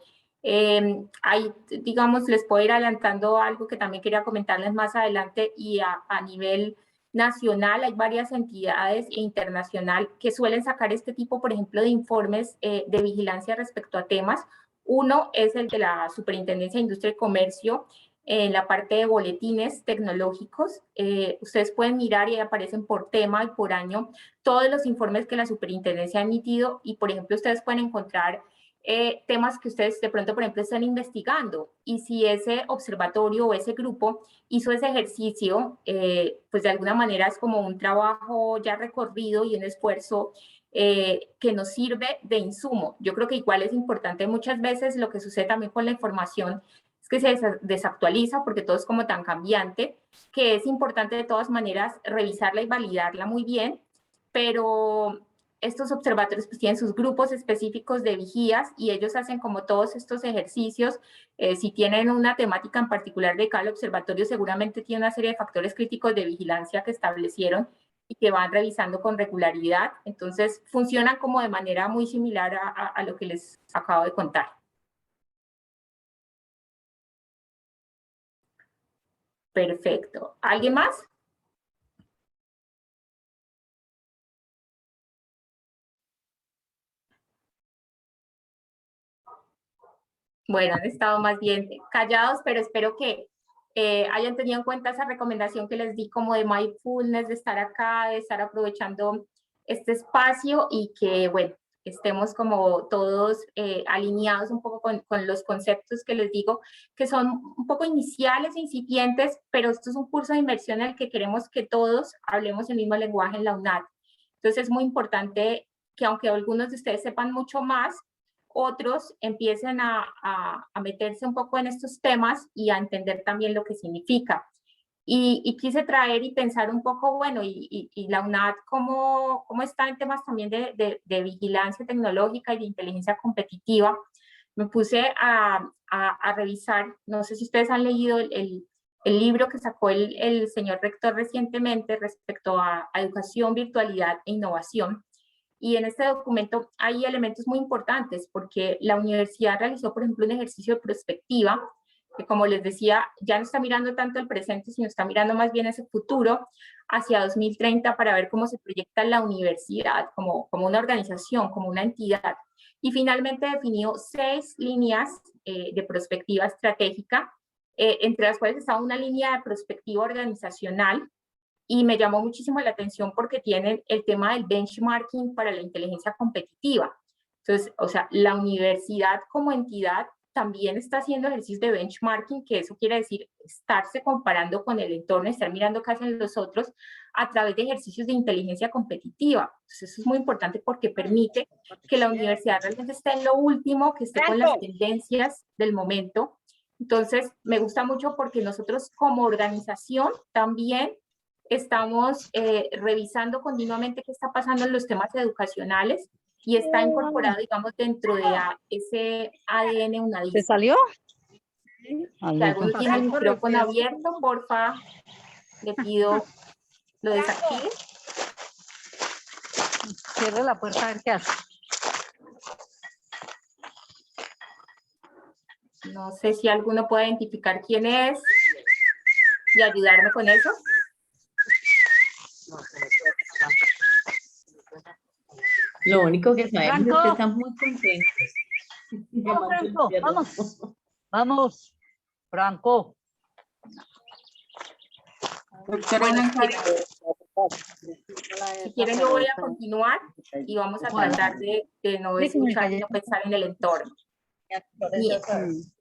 Ahí, digamos, les puedo ir adelantando algo que también quería comentarles más adelante, y a nivel nacional hay varias entidades e internacional que suelen sacar este tipo, por ejemplo, de informes de vigilancia respecto a temas. Uno es el de la Superintendencia de Industria y Comercio, en la parte de boletines tecnológicos. Ustedes pueden mirar y aparecen por tema y por año todos los informes que la superintendencia ha emitido, y por ejemplo ustedes pueden encontrar temas que ustedes de pronto, por ejemplo, están investigando, y si ese observatorio o ese grupo hizo ese ejercicio, pues de alguna manera es como un trabajo ya recorrido y un esfuerzo que nos sirve de insumo. Yo creo que igual es importante muchas veces lo que sucede también con la información es que se desactualiza porque todo es como tan cambiante, que es importante de todas maneras revisarla y validarla muy bien, pero estos observatorios pues tienen sus grupos específicos de vigías y ellos hacen como todos estos ejercicios. Si tienen una temática en particular de cada observatorio, seguramente tiene una serie de factores críticos de vigilancia que establecieron y que van revisando con regularidad. Entonces, funcionan como de manera muy similar a lo que les acabo de contar. Perfecto. ¿Alguien más? Bueno, han estado más bien callados, pero espero que hayan tenido en cuenta esa recomendación que les di como de mindfulness, de estar acá, de estar aprovechando este espacio y que, bueno, estemos como todos alineados un poco con los conceptos que les digo, que son un poco iniciales e incipientes, pero esto es un curso de inmersión en el que queremos que todos hablemos el mismo lenguaje en la UNAD. Entonces es muy importante que aunque algunos de ustedes sepan mucho más, otros empiecen a meterse un poco en estos temas y a entender también lo que significa. Y quise traer y pensar un poco, bueno, y la UNAD, ¿cómo está en temas también de vigilancia tecnológica y de inteligencia competitiva? Me puse a revisar, no sé si ustedes han leído el libro que sacó el señor rector recientemente respecto a educación, virtualidad e innovación. Y en este documento hay elementos muy importantes porque la universidad realizó, por ejemplo, un ejercicio de prospectiva que, como les decía, ya no está mirando tanto el presente, sino está mirando más bien ese futuro hacia 2030 para ver cómo se proyecta la universidad como una organización, como una entidad. Y finalmente definió 6 líneas de prospectiva estratégica, entre las cuales está una línea de prospectiva organizacional, y me llamó muchísimo la atención porque tienen el tema del benchmarking para la inteligencia competitiva. Entonces, o sea, la universidad como entidad también está haciendo ejercicios de benchmarking, que eso quiere decir estarse comparando con el entorno, estar mirando qué hacen los otros a través de ejercicios de inteligencia competitiva. Entonces, eso es muy importante porque permite que la universidad realmente esté en lo último, que esté con las tendencias del momento. Entonces, me gusta mucho porque nosotros como organización también estamos revisando continuamente qué está pasando en los temas educacionales y está incorporado, digamos, dentro de ese ADN UNADIS. ¿Se salió? Si alguno tiene el micrófono abierto, porfa, le pido lo desactive. Cierre la puerta a ver qué hace. No sé si alguno puede identificar quién es y ayudarme con eso. Lo único que sabemos es que Franco. están muy contentos. Vamos, Franco, vamos. Vamos, Franco. Bueno, si quieren yo voy a continuar y vamos a tratar de no escuchar y no pensar en el entorno.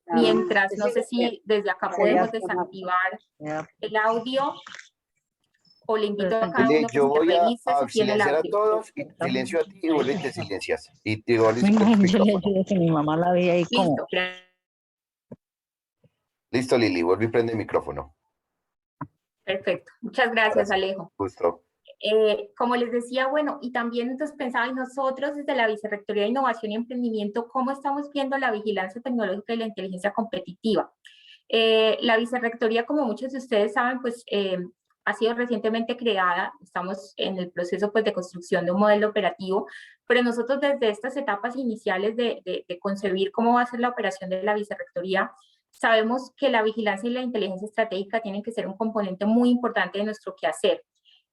Mientras, no sé si desde acá podemos desactivar el audio o le invito a cada uno que Yo voy se a revise si tiene el silenciar a audio. todos y silencio a ti y vuelve y te silencias. Y te vuelves Yo con tu le micrófono. ayudo que mi mamá la veía ahí como. Listo, Listo, Lili, vuelve y prende el micrófono. perfecto. Muchas gracias, Alejo. Justo. Como les decía, bueno, y también entonces pensaba en nosotros desde la Vicerrectoría de Innovación y Emprendimiento, cómo estamos viendo la vigilancia tecnológica y la inteligencia competitiva. La Vicerrectoría, como muchos de ustedes saben, pues ha sido recientemente creada, estamos en el proceso pues de construcción de un modelo operativo, pero nosotros desde estas etapas iniciales de concebir cómo va a ser la operación de la Vicerrectoría, sabemos que la vigilancia y la inteligencia estratégica tienen que ser un componente muy importante de nuestro quehacer.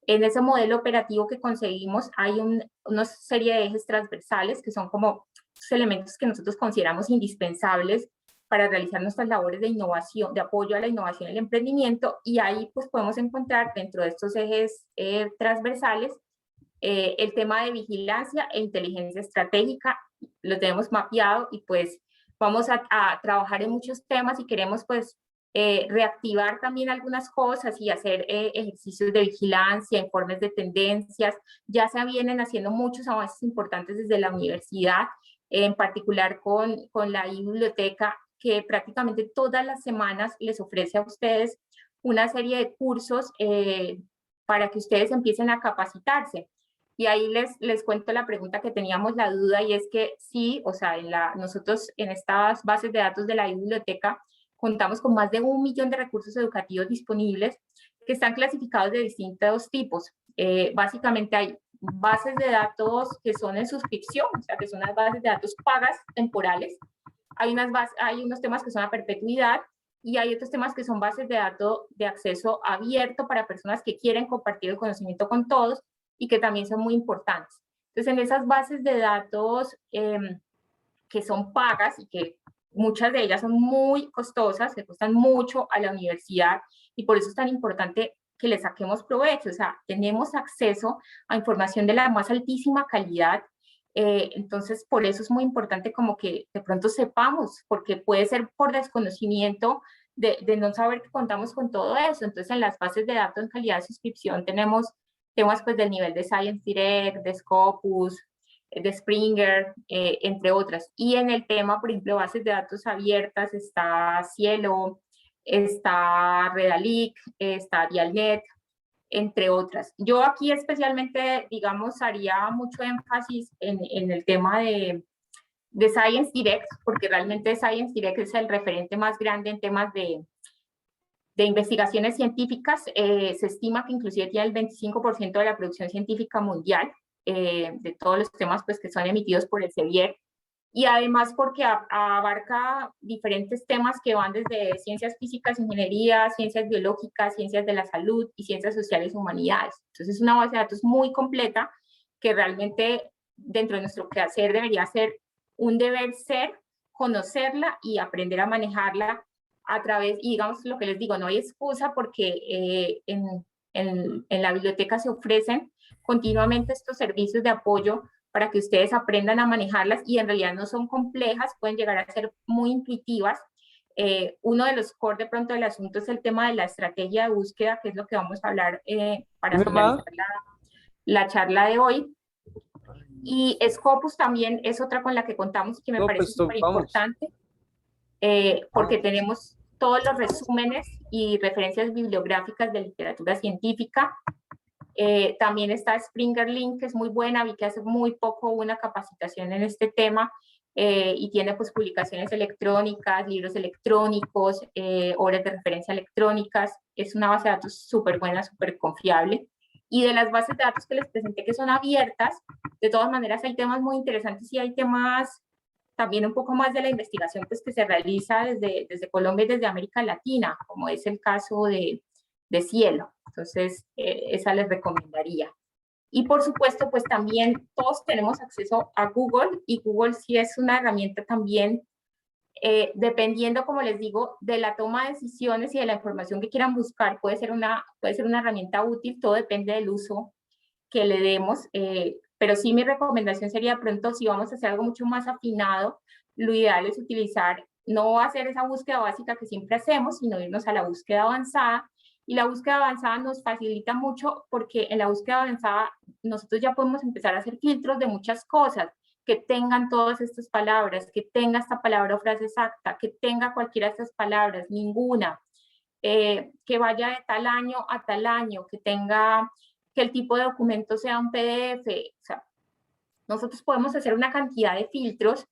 En ese modelo operativo que conseguimos hay una serie de ejes transversales que son como elementos que nosotros consideramos indispensables para realizar nuestras labores de innovación, de apoyo a la innovación y el emprendimiento, y ahí pues podemos encontrar dentro de estos ejes transversales el tema de vigilancia e inteligencia estratégica. Lo tenemos mapeado y pues vamos a trabajar en muchos temas y queremos pues reactivar también algunas cosas y hacer ejercicios de vigilancia, informes de tendencias. Ya se vienen haciendo muchos avances importantes desde la universidad, en particular con la biblioteca, que prácticamente todas las semanas les ofrece a ustedes una serie de cursos para que ustedes empiecen a capacitarse. Y ahí les cuento la pregunta que teníamos la duda, y es que sí, o sea, nosotros en estas bases de datos de la biblioteca contamos con más de 1 millón de recursos educativos disponibles que están clasificados de distintos tipos. Básicamente hay bases de datos que son en suscripción, o sea, que son las bases de datos pagas temporales. Hay unos temas que son a perpetuidad, y hay otros temas que son bases de datos de acceso abierto para personas que quieren compartir el conocimiento con todos y que también son muy importantes. Entonces, en esas bases de datos que son pagas y que muchas de ellas son muy costosas, que cuestan mucho a la universidad, y por eso es tan importante que le saquemos provecho. O sea, tenemos acceso a información de la más altísima calidad. Entonces, por eso es muy importante como que de pronto sepamos, porque puede ser por desconocimiento de no saber que contamos con todo eso. Entonces, en las bases de datos en calidad de suscripción tenemos temas pues del nivel de Science Direct, de Scopus, de Springer, entre otras. Y en el tema, por ejemplo, bases de datos abiertas, está Cielo, está Redalic, está Dialnet, entre otras. Yo aquí especialmente, digamos, haría mucho énfasis en el tema de Science Direct, porque realmente Science Direct es el referente más grande en temas de investigaciones científicas. Se estima que inclusive tiene el 25% de la producción científica mundial, de todos los temas pues, que son emitidos por el CEBIER, y además porque abarca diferentes temas que van desde ciencias físicas, ingeniería, ciencias biológicas, ciencias de la salud y ciencias sociales y humanidades. Entonces es una base de datos muy completa que realmente dentro de nuestro quehacer debería ser un deber ser, conocerla y aprender a manejarla a través, y digamos lo que les digo, no hay excusa porque en la biblioteca se ofrecen continuamente estos servicios de apoyo para que ustedes aprendan a manejarlas, y en realidad no son complejas, pueden llegar a ser muy intuitivas. Uno de los core de pronto del asunto es el tema de la estrategia de búsqueda, que es lo que vamos a hablar para finalizar la charla de hoy. Y Scopus también es otra con la que contamos, que me parece súper importante, porque tenemos todos los resúmenes y referencias bibliográficas de literatura científica. También está Springer Link, que es muy buena, vi que hace muy poco una capacitación en este tema, y tiene pues publicaciones electrónicas, libros electrónicos, obras de referencia electrónicas. Es una base de datos súper buena, súper confiable. Y de las bases de datos que les presenté que son abiertas, de todas maneras hay temas muy interesantes y hay temas también un poco más de la investigación pues, que se realiza desde Colombia y desde América Latina, como es el caso de Cielo. Entonces, esa les recomendaría. Y por supuesto, pues también todos tenemos acceso a Google, y Google sí es una herramienta también, dependiendo, como les digo, de la toma de decisiones y de la información que quieran buscar, puede ser una herramienta útil, todo depende del uso que le demos, pero sí mi recomendación sería pronto, si vamos a hacer algo mucho más afinado, lo ideal es utilizar, no hacer esa búsqueda básica que siempre hacemos, sino irnos a la búsqueda avanzada. Y la búsqueda avanzada nos facilita mucho porque en la búsqueda avanzada nosotros ya podemos empezar a hacer filtros de muchas cosas, que tengan todas estas palabras, que tenga esta palabra o frase exacta, que tenga cualquiera de estas palabras, ninguna, que vaya de tal año a tal año, que el tipo de documento sea un PDF. O sea, nosotros podemos hacer una cantidad de filtros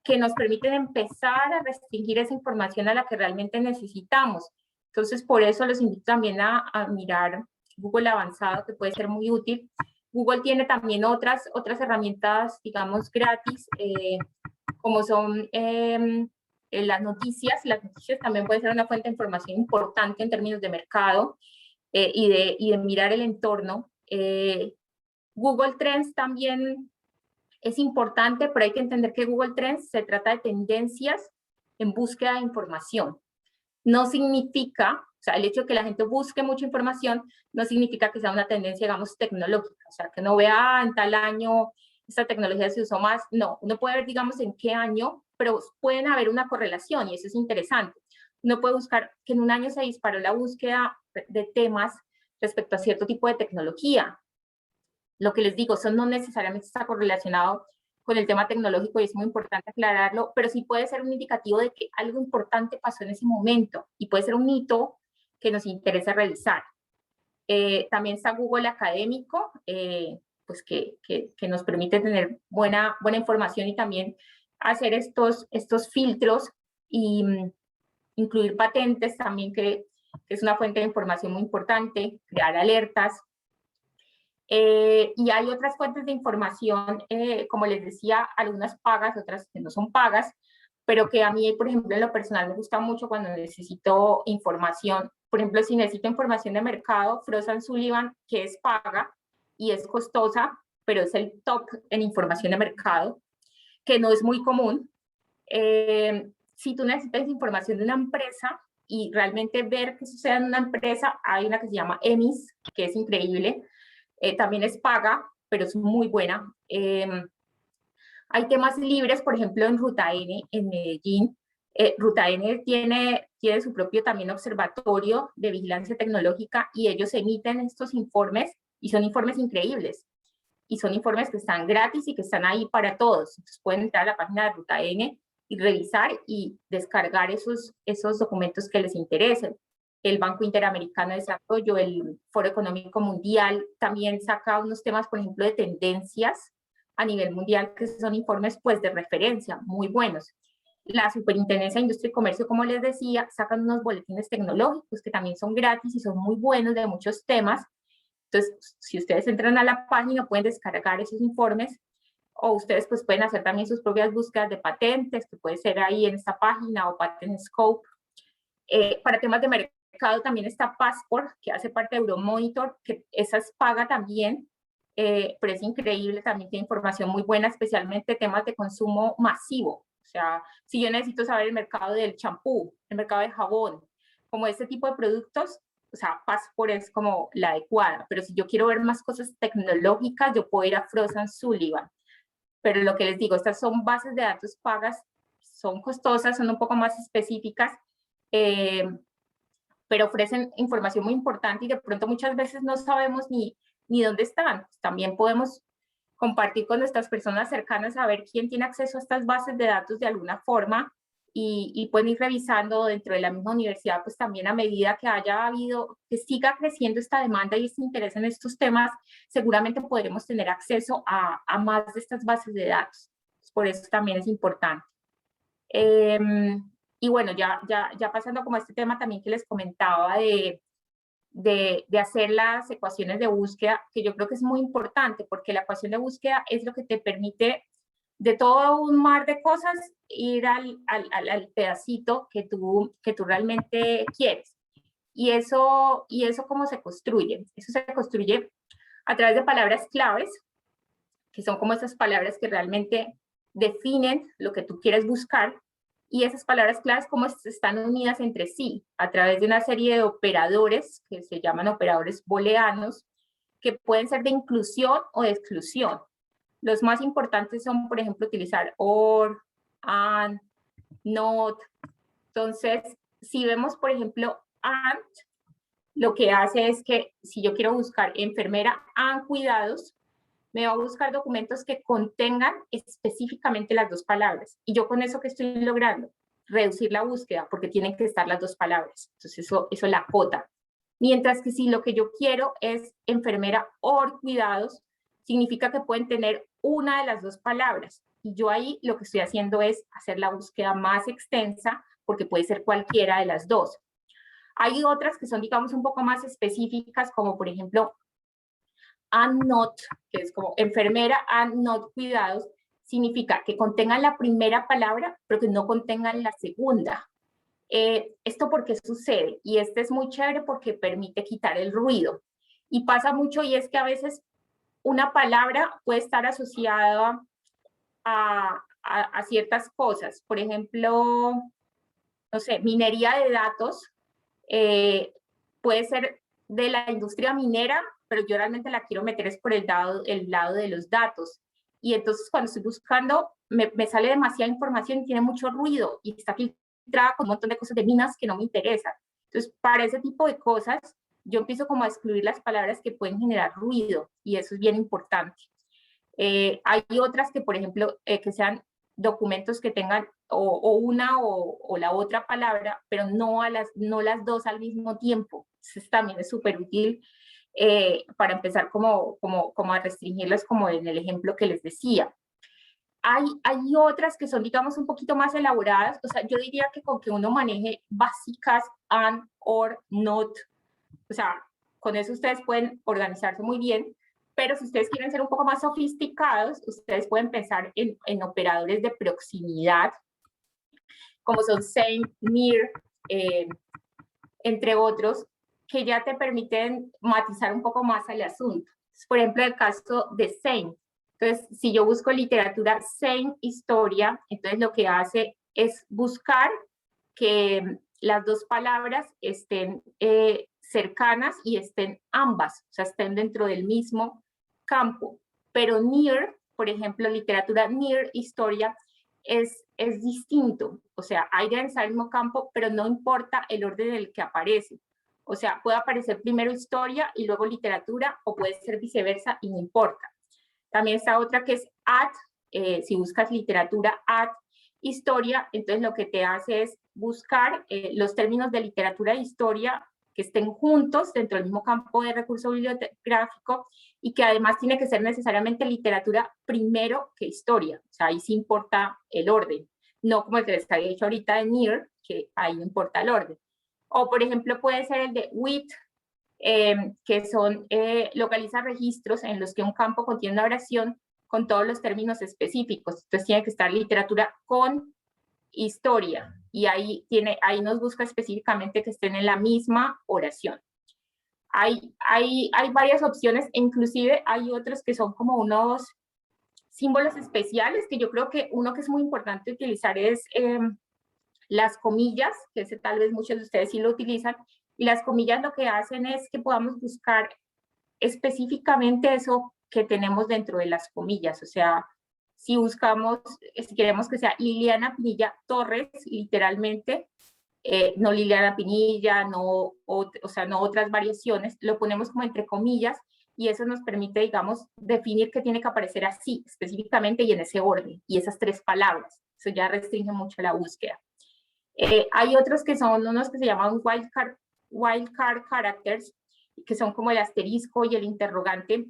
que nos permiten empezar a restringir esa información a la que realmente necesitamos. Entonces, por eso los invito también a mirar Google Avanzado, que puede ser muy útil. Google tiene también otras herramientas, digamos, gratis, como son las noticias. Las noticias también pueden ser una fuente de información importante en términos de mercado y de mirar el entorno. Google Trends también es importante, pero hay que entender que Google Trends se trata de tendencias en búsqueda de información. No significa, o sea, el hecho de que la gente busque mucha información no significa que sea una tendencia, digamos, tecnológica, o sea, que no vea en tal año esta tecnología se usó más. No, uno puede ver, digamos, en qué año, pero pueden haber una correlación y eso es interesante. uno puede buscar que en un año se disparó la búsqueda de temas respecto a cierto tipo de tecnología. Lo que les digo, eso no necesariamente está correlacionado con el tema tecnológico y es muy importante aclararlo, pero sí puede ser un indicativo de que algo importante pasó en ese momento y puede ser un hito que nos interesa revisar. También está Google Académico, pues que nos permite tener buena información y también hacer estos filtros y incluir patentes también, que es una fuente de información muy importante, crear alertas. Y hay otras fuentes de información, como les decía, algunas pagas, otras que no son pagas, pero que a mí, por ejemplo, en lo personal me gusta mucho cuando necesito información. Por ejemplo, si necesito información de mercado, Frost & Sullivan, que es paga y es costosa, pero es el top en información de mercado, que no es muy común. Si tú necesitas información de una empresa y realmente ver qué sucede en una empresa, hay una que se llama EMIS, que es increíble. También es paga, pero es muy buena. Hay temas libres, por ejemplo, en Ruta N, en Medellín. Ruta N tiene su propio también observatorio de vigilancia tecnológica y ellos emiten estos informes y son informes increíbles. Y son informes que están gratis y que están ahí para todos. Entonces pueden entrar a la página de Ruta N y revisar y descargar esos documentos que les interesen. El Banco Interamericano de Desarrollo, el Foro Económico Mundial, también saca unos temas, por ejemplo, de tendencias a nivel mundial, que son informes pues de referencia, muy buenos. La Superintendencia de Industria y Comercio, como les decía, sacan unos boletines tecnológicos que también son gratis y son muy buenos de muchos temas. Entonces, si ustedes entran a la página, pueden descargar esos informes, o ustedes pues pueden hacer también sus propias búsquedas de patentes, que puede ser ahí en esta página, o Patent Scope. Para temas de mercado también está Passport, que hace parte de Euromonitor, que esa es paga también, pero es increíble, también tiene información muy buena, especialmente temas de consumo masivo. O sea, si yo necesito saber el mercado del champú, el mercado del jabón, como este tipo de productos, o sea, Passport es como la adecuada, pero si yo quiero ver más cosas tecnológicas, yo puedo ir a Frost & Sullivan. Pero lo que les digo, estas son bases de datos pagas, son costosas, son un poco más específicas, pero ofrecen información muy importante y de pronto muchas veces no sabemos ni dónde están. Pues también podemos compartir con nuestras personas cercanas a ver quién tiene acceso a estas bases de datos de alguna forma y pueden ir revisando dentro de la misma universidad, pues también a medida que que siga creciendo esta demanda y este interés en estos temas, seguramente podremos tener acceso a más de estas bases de datos. Por eso también es importante. Y bueno, ya pasando como a este tema también que les comentaba de hacer las ecuaciones de búsqueda, que yo creo que es muy importante, porque la ecuación de búsqueda es lo que te permite, de todo un mar de cosas, ir al pedacito que tú realmente quieres. Y eso ¿cómo se construye? Eso se construye a través de palabras claves, que son como esas palabras que realmente definen lo que tú quieres buscar, y esas palabras claves como están unidas entre sí a través de una serie de operadores que se llaman operadores booleanos, que pueden ser de inclusión o de exclusión. Los más importantes son, por ejemplo, utilizar OR, AND, NOT. Entonces, si vemos, por ejemplo, AND, lo que hace es que si yo quiero buscar enfermera AND cuidados, me va a buscar documentos que contengan específicamente las dos palabras. Y yo con eso, ¿qué estoy logrando? Reducir la búsqueda, porque tienen que estar las dos palabras. Entonces eso la acota. Mientras que si lo que yo quiero es enfermera o cuidados, significa que pueden tener una de las dos palabras. Y yo ahí lo que estoy haciendo es hacer la búsqueda más extensa, porque puede ser cualquiera de las dos. Hay otras que son, digamos, un poco más específicas, como por ejemplo, and not, que es como enfermera and not cuidados, significa que contengan la primera palabra, pero que no contengan la segunda. ¿Esto por qué sucede? Y este es muy chévere porque permite quitar el ruido. Y pasa mucho, y es que a veces una palabra puede estar asociada a ciertas cosas. Por ejemplo, no sé, minería de datos, puede ser de la industria minera, pero yo realmente la quiero meter es por el lado de los datos. Y entonces cuando estoy buscando, me sale demasiada información y tiene mucho ruido y está entrada con un montón de cosas de minas que no me interesan. Entonces, para ese tipo de cosas, yo empiezo como a excluir las palabras que pueden generar ruido, y eso es bien importante. Hay otras que, por ejemplo, que sean documentos que tengan o una o la otra palabra, pero no las dos al mismo tiempo. Entonces, también es súper útil para empezar como a restringirlas, como en el ejemplo que les decía. Hay otras que son, digamos, un poquito más elaboradas. O sea, yo diría que con que uno maneje básicas, and, or, not, o sea, con eso ustedes pueden organizarse muy bien, pero si ustedes quieren ser un poco más sofisticados, ustedes pueden pensar en operadores de proximidad, como son same, near, entre otros, que ya te permiten matizar un poco más el asunto. Por ejemplo, el caso de same. Entonces, si yo busco literatura same historia, entonces lo que hace es buscar que las dos palabras estén cercanas y estén ambas, o sea, estén dentro del mismo campo. Pero near, por ejemplo, literatura near historia, es distinto. O sea, hay que estar en el mismo campo, pero no importa el orden en el que aparece. O sea, puede aparecer primero historia y luego literatura, o puede ser viceversa y no importa. También está otra que es at, si buscas literatura at historia, entonces lo que te hace es buscar los términos de literatura e historia que estén juntos dentro del mismo campo de recurso bibliográfico, y que además tiene que ser necesariamente literatura primero que historia. O sea, ahí sí importa el orden, no como el que les había dicho ahorita de near, que ahí no importa el orden. O por ejemplo puede ser el de with, que son localiza registros en los que un campo contiene una oración con todos los términos específicos. Entonces tiene que estar literatura con historia, y ahí nos busca específicamente que estén en la misma oración. Hay varias opciones, inclusive hay otros que son como unos símbolos especiales, que yo creo que uno que es muy importante utilizar es las comillas, que ese tal vez muchos de ustedes sí lo utilizan, y las comillas lo que hacen es que podamos buscar específicamente eso que tenemos dentro de las comillas. O sea, si buscamos, si queremos que sea Liliana Pinilla Torres, literalmente, no Liliana Pinilla, no otras variaciones, lo ponemos como entre comillas, y eso nos permite, digamos, definir que tiene que aparecer así, específicamente y en ese orden, y esas tres palabras. Eso ya restringe mucho la búsqueda. Hay otros que son unos que se llaman wildcard characters, que son como el asterisco y el interrogante,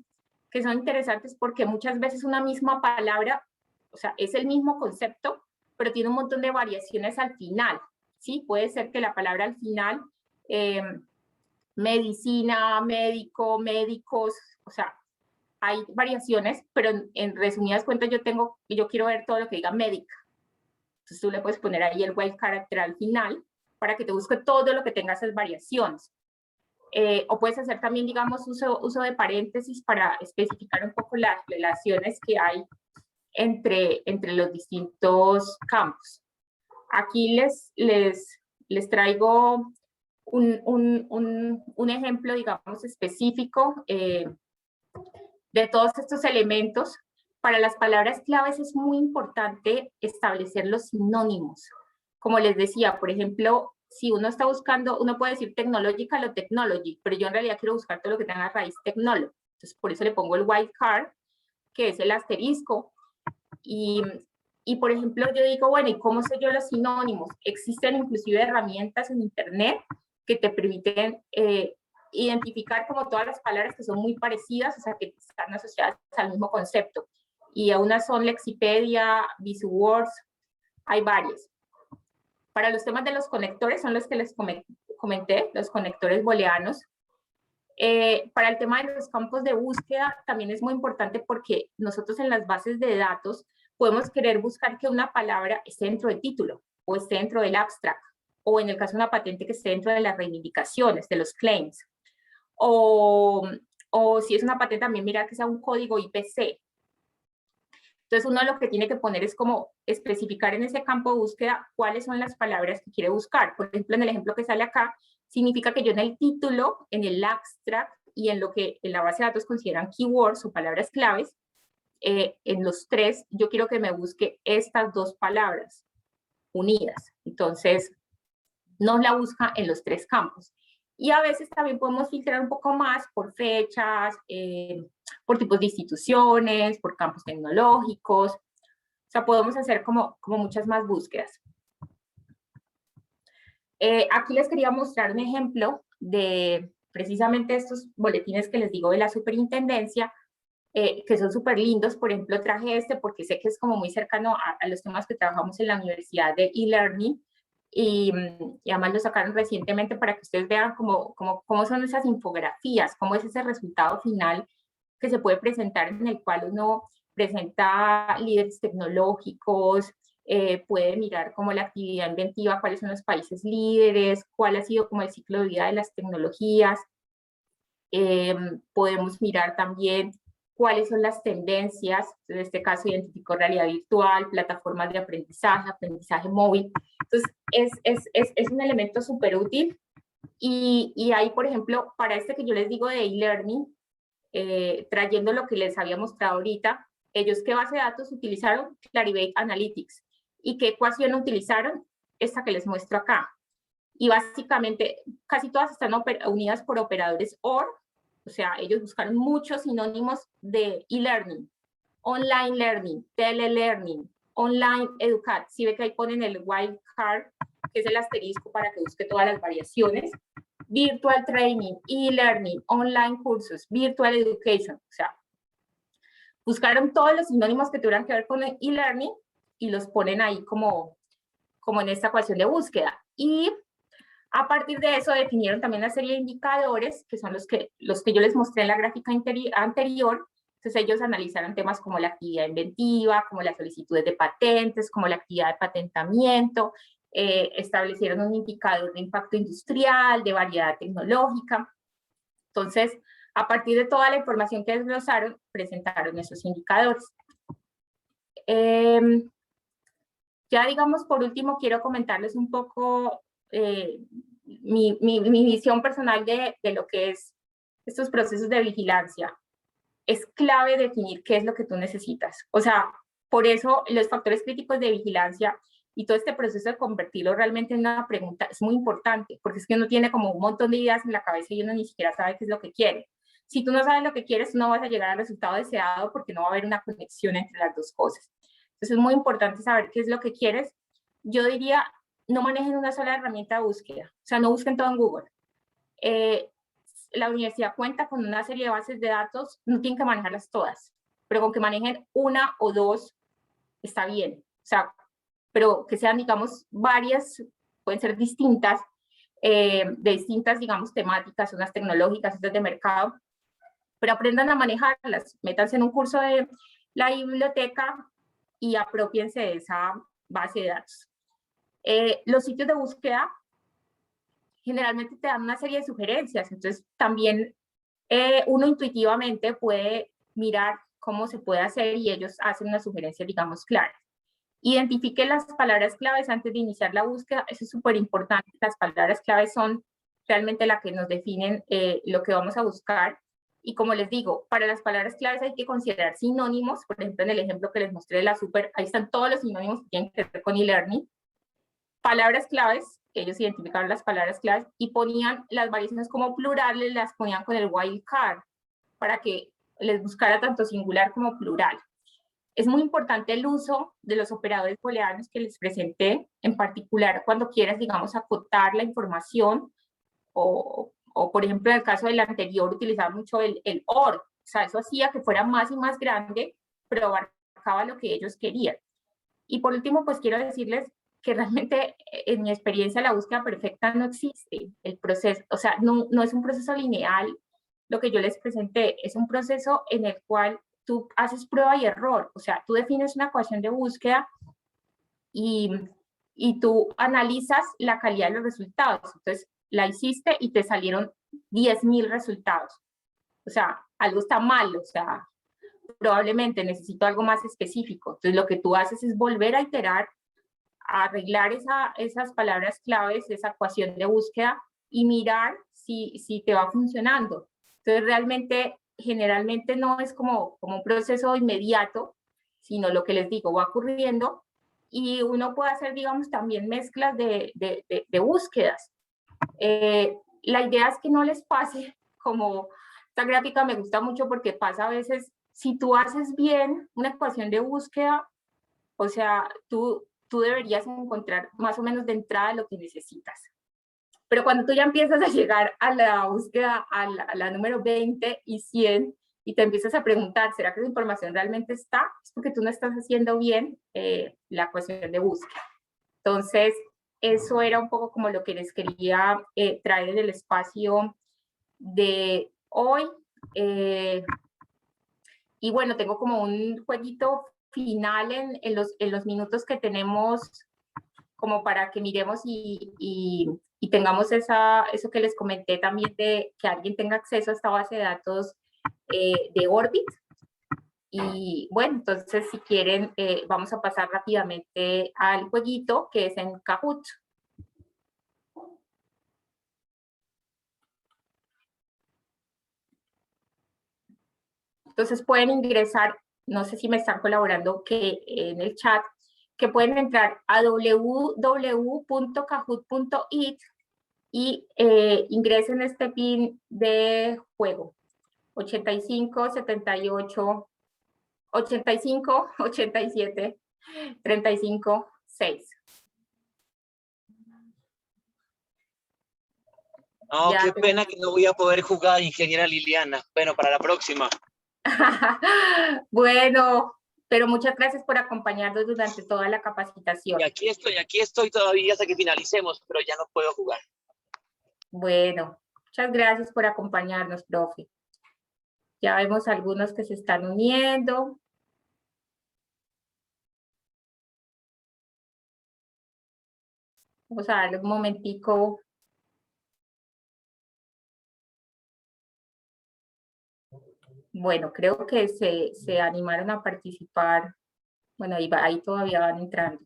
que son interesantes porque muchas veces una misma palabra, o sea, es el mismo concepto, pero tiene un montón de variaciones al final, ¿sí? Puede ser que la palabra al final, medicina, médico, médicos, o sea, hay variaciones, pero en resumidas cuentas yo quiero ver todo lo que diga médica. Entonces tú le puedes poner ahí el wild character al final para que te busque todo lo que tenga esas variaciones. O puedes hacer también, digamos, uso de paréntesis para especificar un poco las relaciones que hay entre los distintos campos. Aquí les traigo un ejemplo, digamos, específico de todos estos elementos. Para las palabras claves es muy importante establecer los sinónimos. Como les decía, por ejemplo, si uno está buscando, uno puede decir technological o technology, pero yo en realidad quiero buscar todo lo que tenga raíz technology. Entonces, por eso le pongo el wildcard, que es el asterisco. Y por ejemplo, yo digo, bueno, ¿y cómo sé yo los sinónimos? Existen inclusive herramientas en Internet que te permiten identificar como todas las palabras que son muy parecidas, o sea, que están asociadas al mismo concepto. Y unas son Lexipedia, Visuwords, hay varias. Para los temas de los conectores, son los que les comenté, los conectores booleanos. Para el tema de los campos de búsqueda, también es muy importante porque nosotros en las bases de datos podemos querer buscar que una palabra esté dentro del título, o esté dentro del abstract, o en el caso de una patente que esté dentro de las reivindicaciones, de los claims. O si es una patente, también mirar que sea un código IPC. Entonces uno lo que tiene que poner es como especificar en ese campo de búsqueda cuáles son las palabras que quiere buscar. Por ejemplo, en el ejemplo que sale acá, significa que yo en el título, en el abstract y en lo que en la base de datos consideran keywords o palabras claves, en los tres, yo quiero que me busque estas dos palabras. unidas. Entonces, nos la busca en los 3 campos. Y a veces también podemos filtrar un poco más por fechas, por tipos de instituciones, por campos tecnológicos. O sea, podemos hacer como muchas más búsquedas. Aquí les quería mostrar un ejemplo de precisamente estos boletines que les digo de la superintendencia, que son súper lindos. Por ejemplo, traje este porque sé que es como muy cercano a los temas que trabajamos en la Universidad de e-learning, y además lo sacaron recientemente para que ustedes vean cómo son esas infografías, cómo es ese resultado final que se puede presentar, en el cual uno presenta líderes tecnológicos, puede mirar como la actividad inventiva, cuáles son los países líderes, cuál ha sido como el ciclo de vida de las tecnologías. Podemos mirar también cuáles son las tendencias. En este caso identificó realidad virtual, plataformas de aprendizaje, aprendizaje móvil. Entonces es un elemento súper útil. Y ahí, por ejemplo, para este que yo les digo de e-learning, trayendo lo que les había mostrado ahorita, ellos ¿qué base de datos utilizaron? Clarivate Analytics. ¿Y qué ecuación utilizaron? Esta que les muestro acá. Y básicamente casi todas están unidas por operadores OR. O sea, ellos buscaron muchos sinónimos de e-learning, online learning, telelearning, online educat. Si ve que ahí ponen el wildcard, que es el asterisco para que busque todas las variaciones. Virtual training, e-learning, online cursos, virtual education. O sea, buscaron todos los sinónimos que tuvieran que ver con el e-learning y los ponen ahí como en esta ecuación de búsqueda. Y a partir de eso definieron también una serie de indicadores, que son los que yo les mostré en la gráfica anterior. Entonces ellos analizaron temas como la actividad inventiva, como las solicitudes de patentes, como la actividad de patentamiento, establecieron un indicador de impacto industrial, de variedad tecnológica. Entonces, a partir de toda la información que desglosaron, presentaron esos indicadores. Ya digamos, por último, quiero comentarles un poco mi visión personal de lo que es estos procesos de vigilancia. Es clave definir qué es lo que tú necesitas. O sea, por eso los factores críticos de vigilancia y todo este proceso de convertirlo realmente en una pregunta es muy importante, porque es que uno tiene como un montón de ideas en la cabeza y uno ni siquiera sabe qué es lo que quiere. Si tú no sabes lo que quieres, no vas a llegar al resultado deseado, porque no va a haber una conexión entre las dos cosas. Entonces es muy importante saber qué es lo que quieres. Yo diría, no manejen una sola herramienta de búsqueda, o sea, no busquen todo en Google. La universidad cuenta con una serie de bases de datos, no tienen que manejarlas todas, pero con que manejen una o dos está bien. O sea, pero que sean, digamos, varias, pueden ser distintas, de distintas, digamos, temáticas, unas tecnológicas, otras de mercado, pero aprendan a manejarlas, métanse en un curso de la biblioteca y apropiense de esa base de datos. Los sitios de búsqueda generalmente te dan una serie de sugerencias, entonces también uno intuitivamente puede mirar cómo se puede hacer y ellos hacen una sugerencia, digamos, clara. Identifique las palabras claves antes de iniciar la búsqueda, eso es súper importante. Las palabras claves son realmente las que nos definen lo que vamos a buscar. Y como les digo, para las palabras claves hay que considerar sinónimos. Por ejemplo, en el ejemplo que les mostré de la super, ahí están todos los sinónimos que tienen que ver con e-learning. Palabras claves, ellos identificaron las palabras claves y ponían las variaciones como plurales, las ponían con el wildcard para que les buscara tanto singular como plural. Es muy importante el uso de los operadores booleanos que les presenté, en particular cuando quieras, digamos, acotar la información o por ejemplo, en el caso del anterior, utilizaba mucho el OR. O sea, eso hacía que fuera más y más grande, pero abarcaba lo que ellos querían. Y por último, pues quiero decirles que realmente en mi experiencia la búsqueda perfecta no existe. El proceso, o sea, no es un proceso lineal lo que yo les presenté, es un proceso en el cual tú haces prueba y error. O sea, tú defines una ecuación de búsqueda y tú analizas la calidad de los resultados. Entonces, la hiciste y te salieron 10.000 resultados. O sea, algo está mal, o sea, probablemente necesito algo más específico. Entonces, lo que tú haces es volver a iterar, a arreglar esas palabras claves, esa ecuación de búsqueda y mirar si te va funcionando. Entonces, realmente, generalmente no es como un proceso inmediato, sino lo que les digo, va ocurriendo y uno puede hacer, digamos, también mezclas de búsquedas. La idea es que no les pase como esta gráfica me gusta mucho porque pasa a veces, si tú haces bien una ecuación de búsqueda, o sea, tú deberías encontrar más o menos de entrada lo que necesitas. Pero cuando tú ya empiezas a llegar a la búsqueda, a la número 20 y 100, y te empiezas a preguntar, ¿será que la información realmente está? Es porque tú no estás haciendo bien la ecuación de búsqueda. Entonces, eso era un poco como lo que les quería traer en el espacio de hoy. Y bueno, tengo como un jueguito final en los minutos que tenemos como para que miremos y tengamos eso que les comenté también de que alguien tenga acceso a esta base de datos de Orbit. Y bueno, entonces si quieren, vamos a pasar rápidamente al jueguito que es en Kahoot. Entonces pueden ingresar, no sé si me están colaborando que en el chat, que pueden entrar a www.kahoot.it y ingresen este pin de juego, 85, 78, 85, 87, 35, 6. No, Ya qué pena que no voy a poder jugar, ingeniera Liliana. Bueno, para la próxima. Bueno, pero muchas gracias por acompañarnos durante toda la capacitación. Y aquí estoy todavía hasta que finalicemos, pero ya no puedo jugar. Bueno, muchas gracias por acompañarnos, profe. Ya vemos algunos que se están uniendo. Vamos a darle un momentico. Bueno, creo que se animaron a participar. Bueno, ahí todavía van entrando.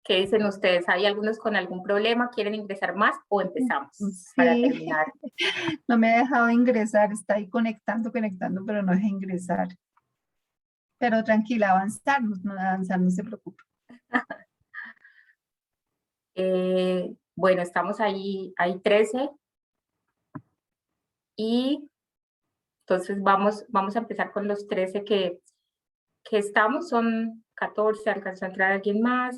¿Qué dicen ustedes? ¿Hay algunos con algún problema? ¿Quieren ingresar más o empezamos para Sí, terminar? no me ha dejado ingresar, está ahí conectando, pero no deja ingresar. Pero tranquila, avanzar no se preocupe. Bueno, estamos ahí, hay 13. Y entonces vamos a empezar con los 13 que estamos. Son 14, alcanzó a entrar alguien más.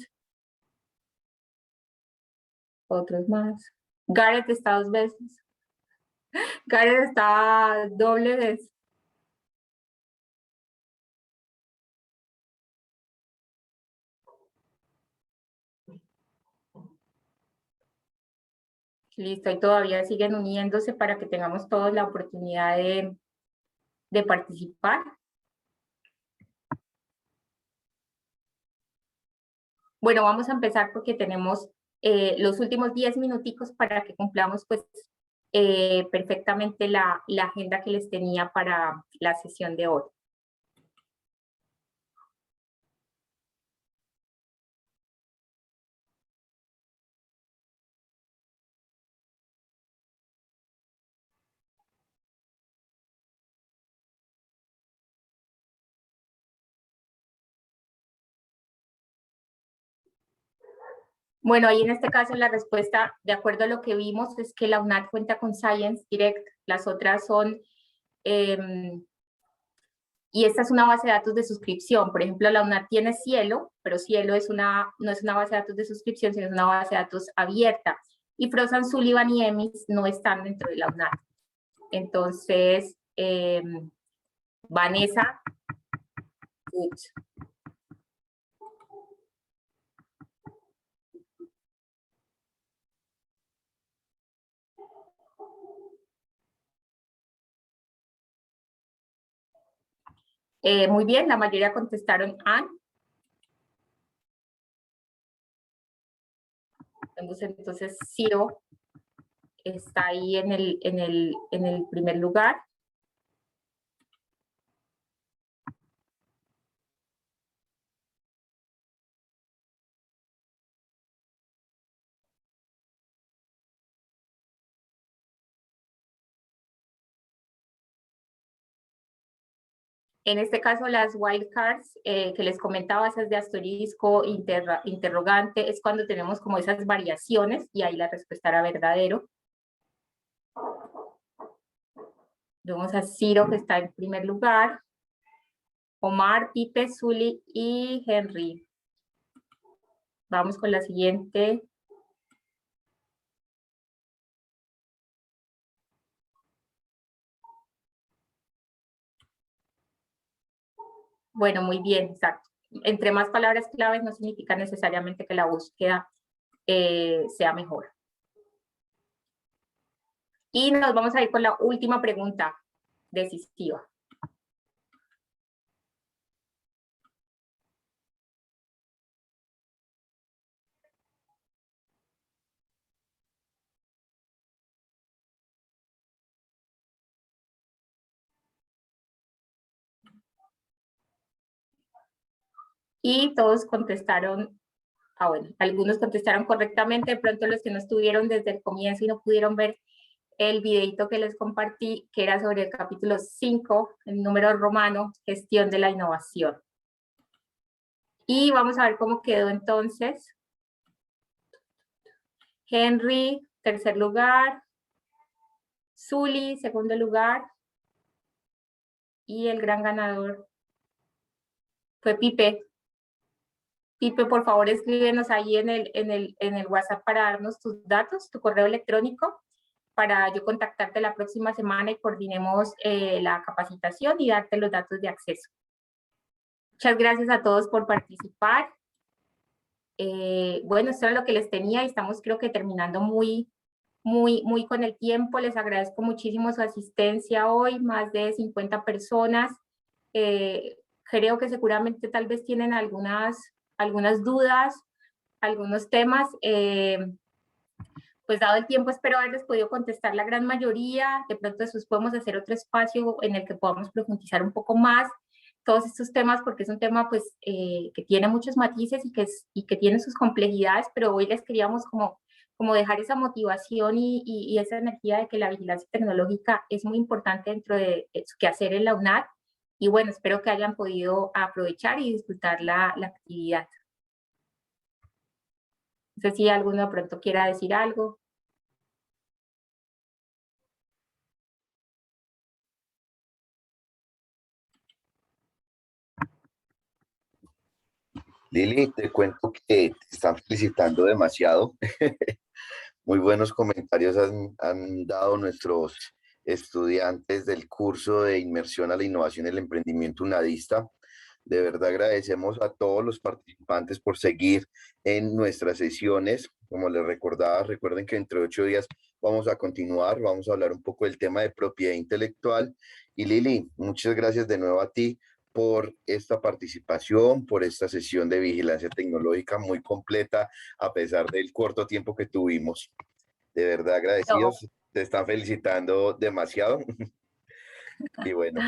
Otros más. Gareth está 2 veces. Gareth está doble vez. Listo, y todavía siguen uniéndose para que tengamos todos la oportunidad de participar. Bueno, vamos a empezar porque tenemos los últimos 10 minuticos para que cumplamos pues perfectamente la agenda que les tenía para la sesión de hoy. Bueno, ahí en este caso la respuesta, de acuerdo a lo que vimos, es que la UNAD cuenta con Science Direct, las otras son, y esta es una base de datos de suscripción. Por ejemplo, la UNAD tiene Cielo, pero Cielo no es una base de datos de suscripción, sino es una base de datos abierta. Y Frozen, Sullivan y EMIS no están dentro de la UNAD. Entonces, Vanessa, muy bien, la mayoría contestaron Ann. Entonces, Ciro está ahí en el primer lugar. En este caso, las wildcards que les comentaba, esas de asterisco, interrogante, es cuando tenemos como esas variaciones y ahí la respuesta era verdadero. Vemos a Ciro, que está en primer lugar. Omar, Pipe, Zuli y Henry. Vamos con la siguiente. Bueno, muy bien, exacto. Entre más palabras claves no significa necesariamente que la búsqueda sea mejor. Y nos vamos a ir con la última pregunta decisiva. Y todos contestaron, bueno, algunos contestaron correctamente, de pronto los que no estuvieron desde el comienzo y no pudieron ver el videito que les compartí, que era sobre el capítulo 5, el número romano, gestión de la innovación. Y vamos a ver cómo quedó entonces. Henry, tercer lugar. Zuli, segundo lugar. Y el gran ganador fue Pipe. Pipe, por favor, escríbenos ahí en el WhatsApp para darnos tus datos, tu correo electrónico, para yo contactarte la próxima semana y coordinemos la capacitación y darte los datos de acceso. Muchas gracias a todos por participar. Bueno, esto era lo que les tenía y estamos creo que terminando muy con el tiempo. Les agradezco muchísimo su asistencia hoy, más de 50 personas. Creo que seguramente tal vez tienen algunas dudas, algunos temas. Pues dado el tiempo, espero haberles podido contestar la gran mayoría. De pronto después podemos hacer otro espacio en el que podamos profundizar un poco más todos estos temas, porque es un tema pues, que tiene muchos matices y que tiene sus complejidades, pero hoy les queríamos como dejar esa motivación y esa energía de que la vigilancia tecnológica es muy importante dentro de su quehacer en la UNAD. Y bueno, espero que hayan podido aprovechar y disfrutar la actividad. No sé si alguno de pronto quiera decir algo. Lili, te cuento que te están felicitando demasiado. Muy buenos comentarios han dado nuestros estudiantes del curso de inmersión a la innovación y el emprendimiento unadista. De verdad agradecemos a todos los participantes por seguir en nuestras sesiones. Como les recordaba, recuerden que entre 8 días vamos a continuar, vamos a hablar un poco del tema de propiedad intelectual. Y Lili, muchas gracias de nuevo a ti por esta participación, por esta sesión de vigilancia tecnológica muy completa, a pesar del corto tiempo que tuvimos. De verdad agradecidos, te están felicitando demasiado. Y bueno,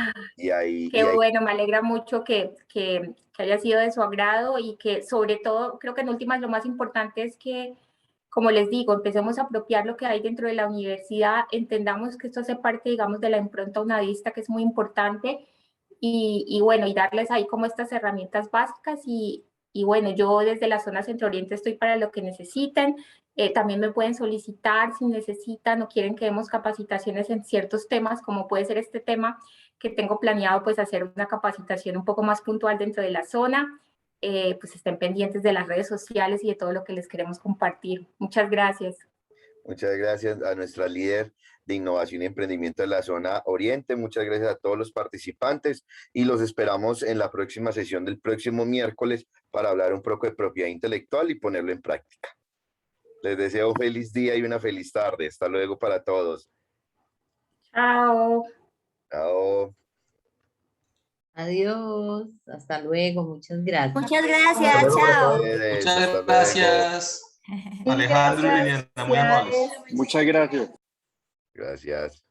Bueno, me alegra mucho que haya sido de su agrado y que sobre todo, creo que en últimas lo más importante es que, como les digo, empecemos a apropiar lo que hay dentro de la universidad, entendamos que esto hace parte, digamos, de la impronta unadista, que es muy importante, y bueno, y darles ahí como estas herramientas básicas y bueno, yo desde la zona Centro Oriente estoy para lo que necesiten. También me pueden solicitar si necesitan o quieren que demos capacitaciones en ciertos temas, como puede ser este tema que tengo planeado, pues hacer una capacitación un poco más puntual dentro de la zona. Pues estén pendientes de las redes sociales y de todo lo que les queremos compartir. Muchas gracias. Muchas gracias a nuestra líder de innovación y emprendimiento de la zona Oriente. Muchas gracias a todos los participantes y los esperamos en la próxima sesión del próximo miércoles para hablar un poco de propiedad intelectual y ponerlo en práctica. Les deseo un feliz día y una feliz tarde. Hasta luego para todos. Chao. Chao. Adiós. Hasta luego. Muchas gracias. Muchas gracias. Chao. Muchas gracias. Alejandro y Liliana, muy amables. Muchas gracias. Gracias.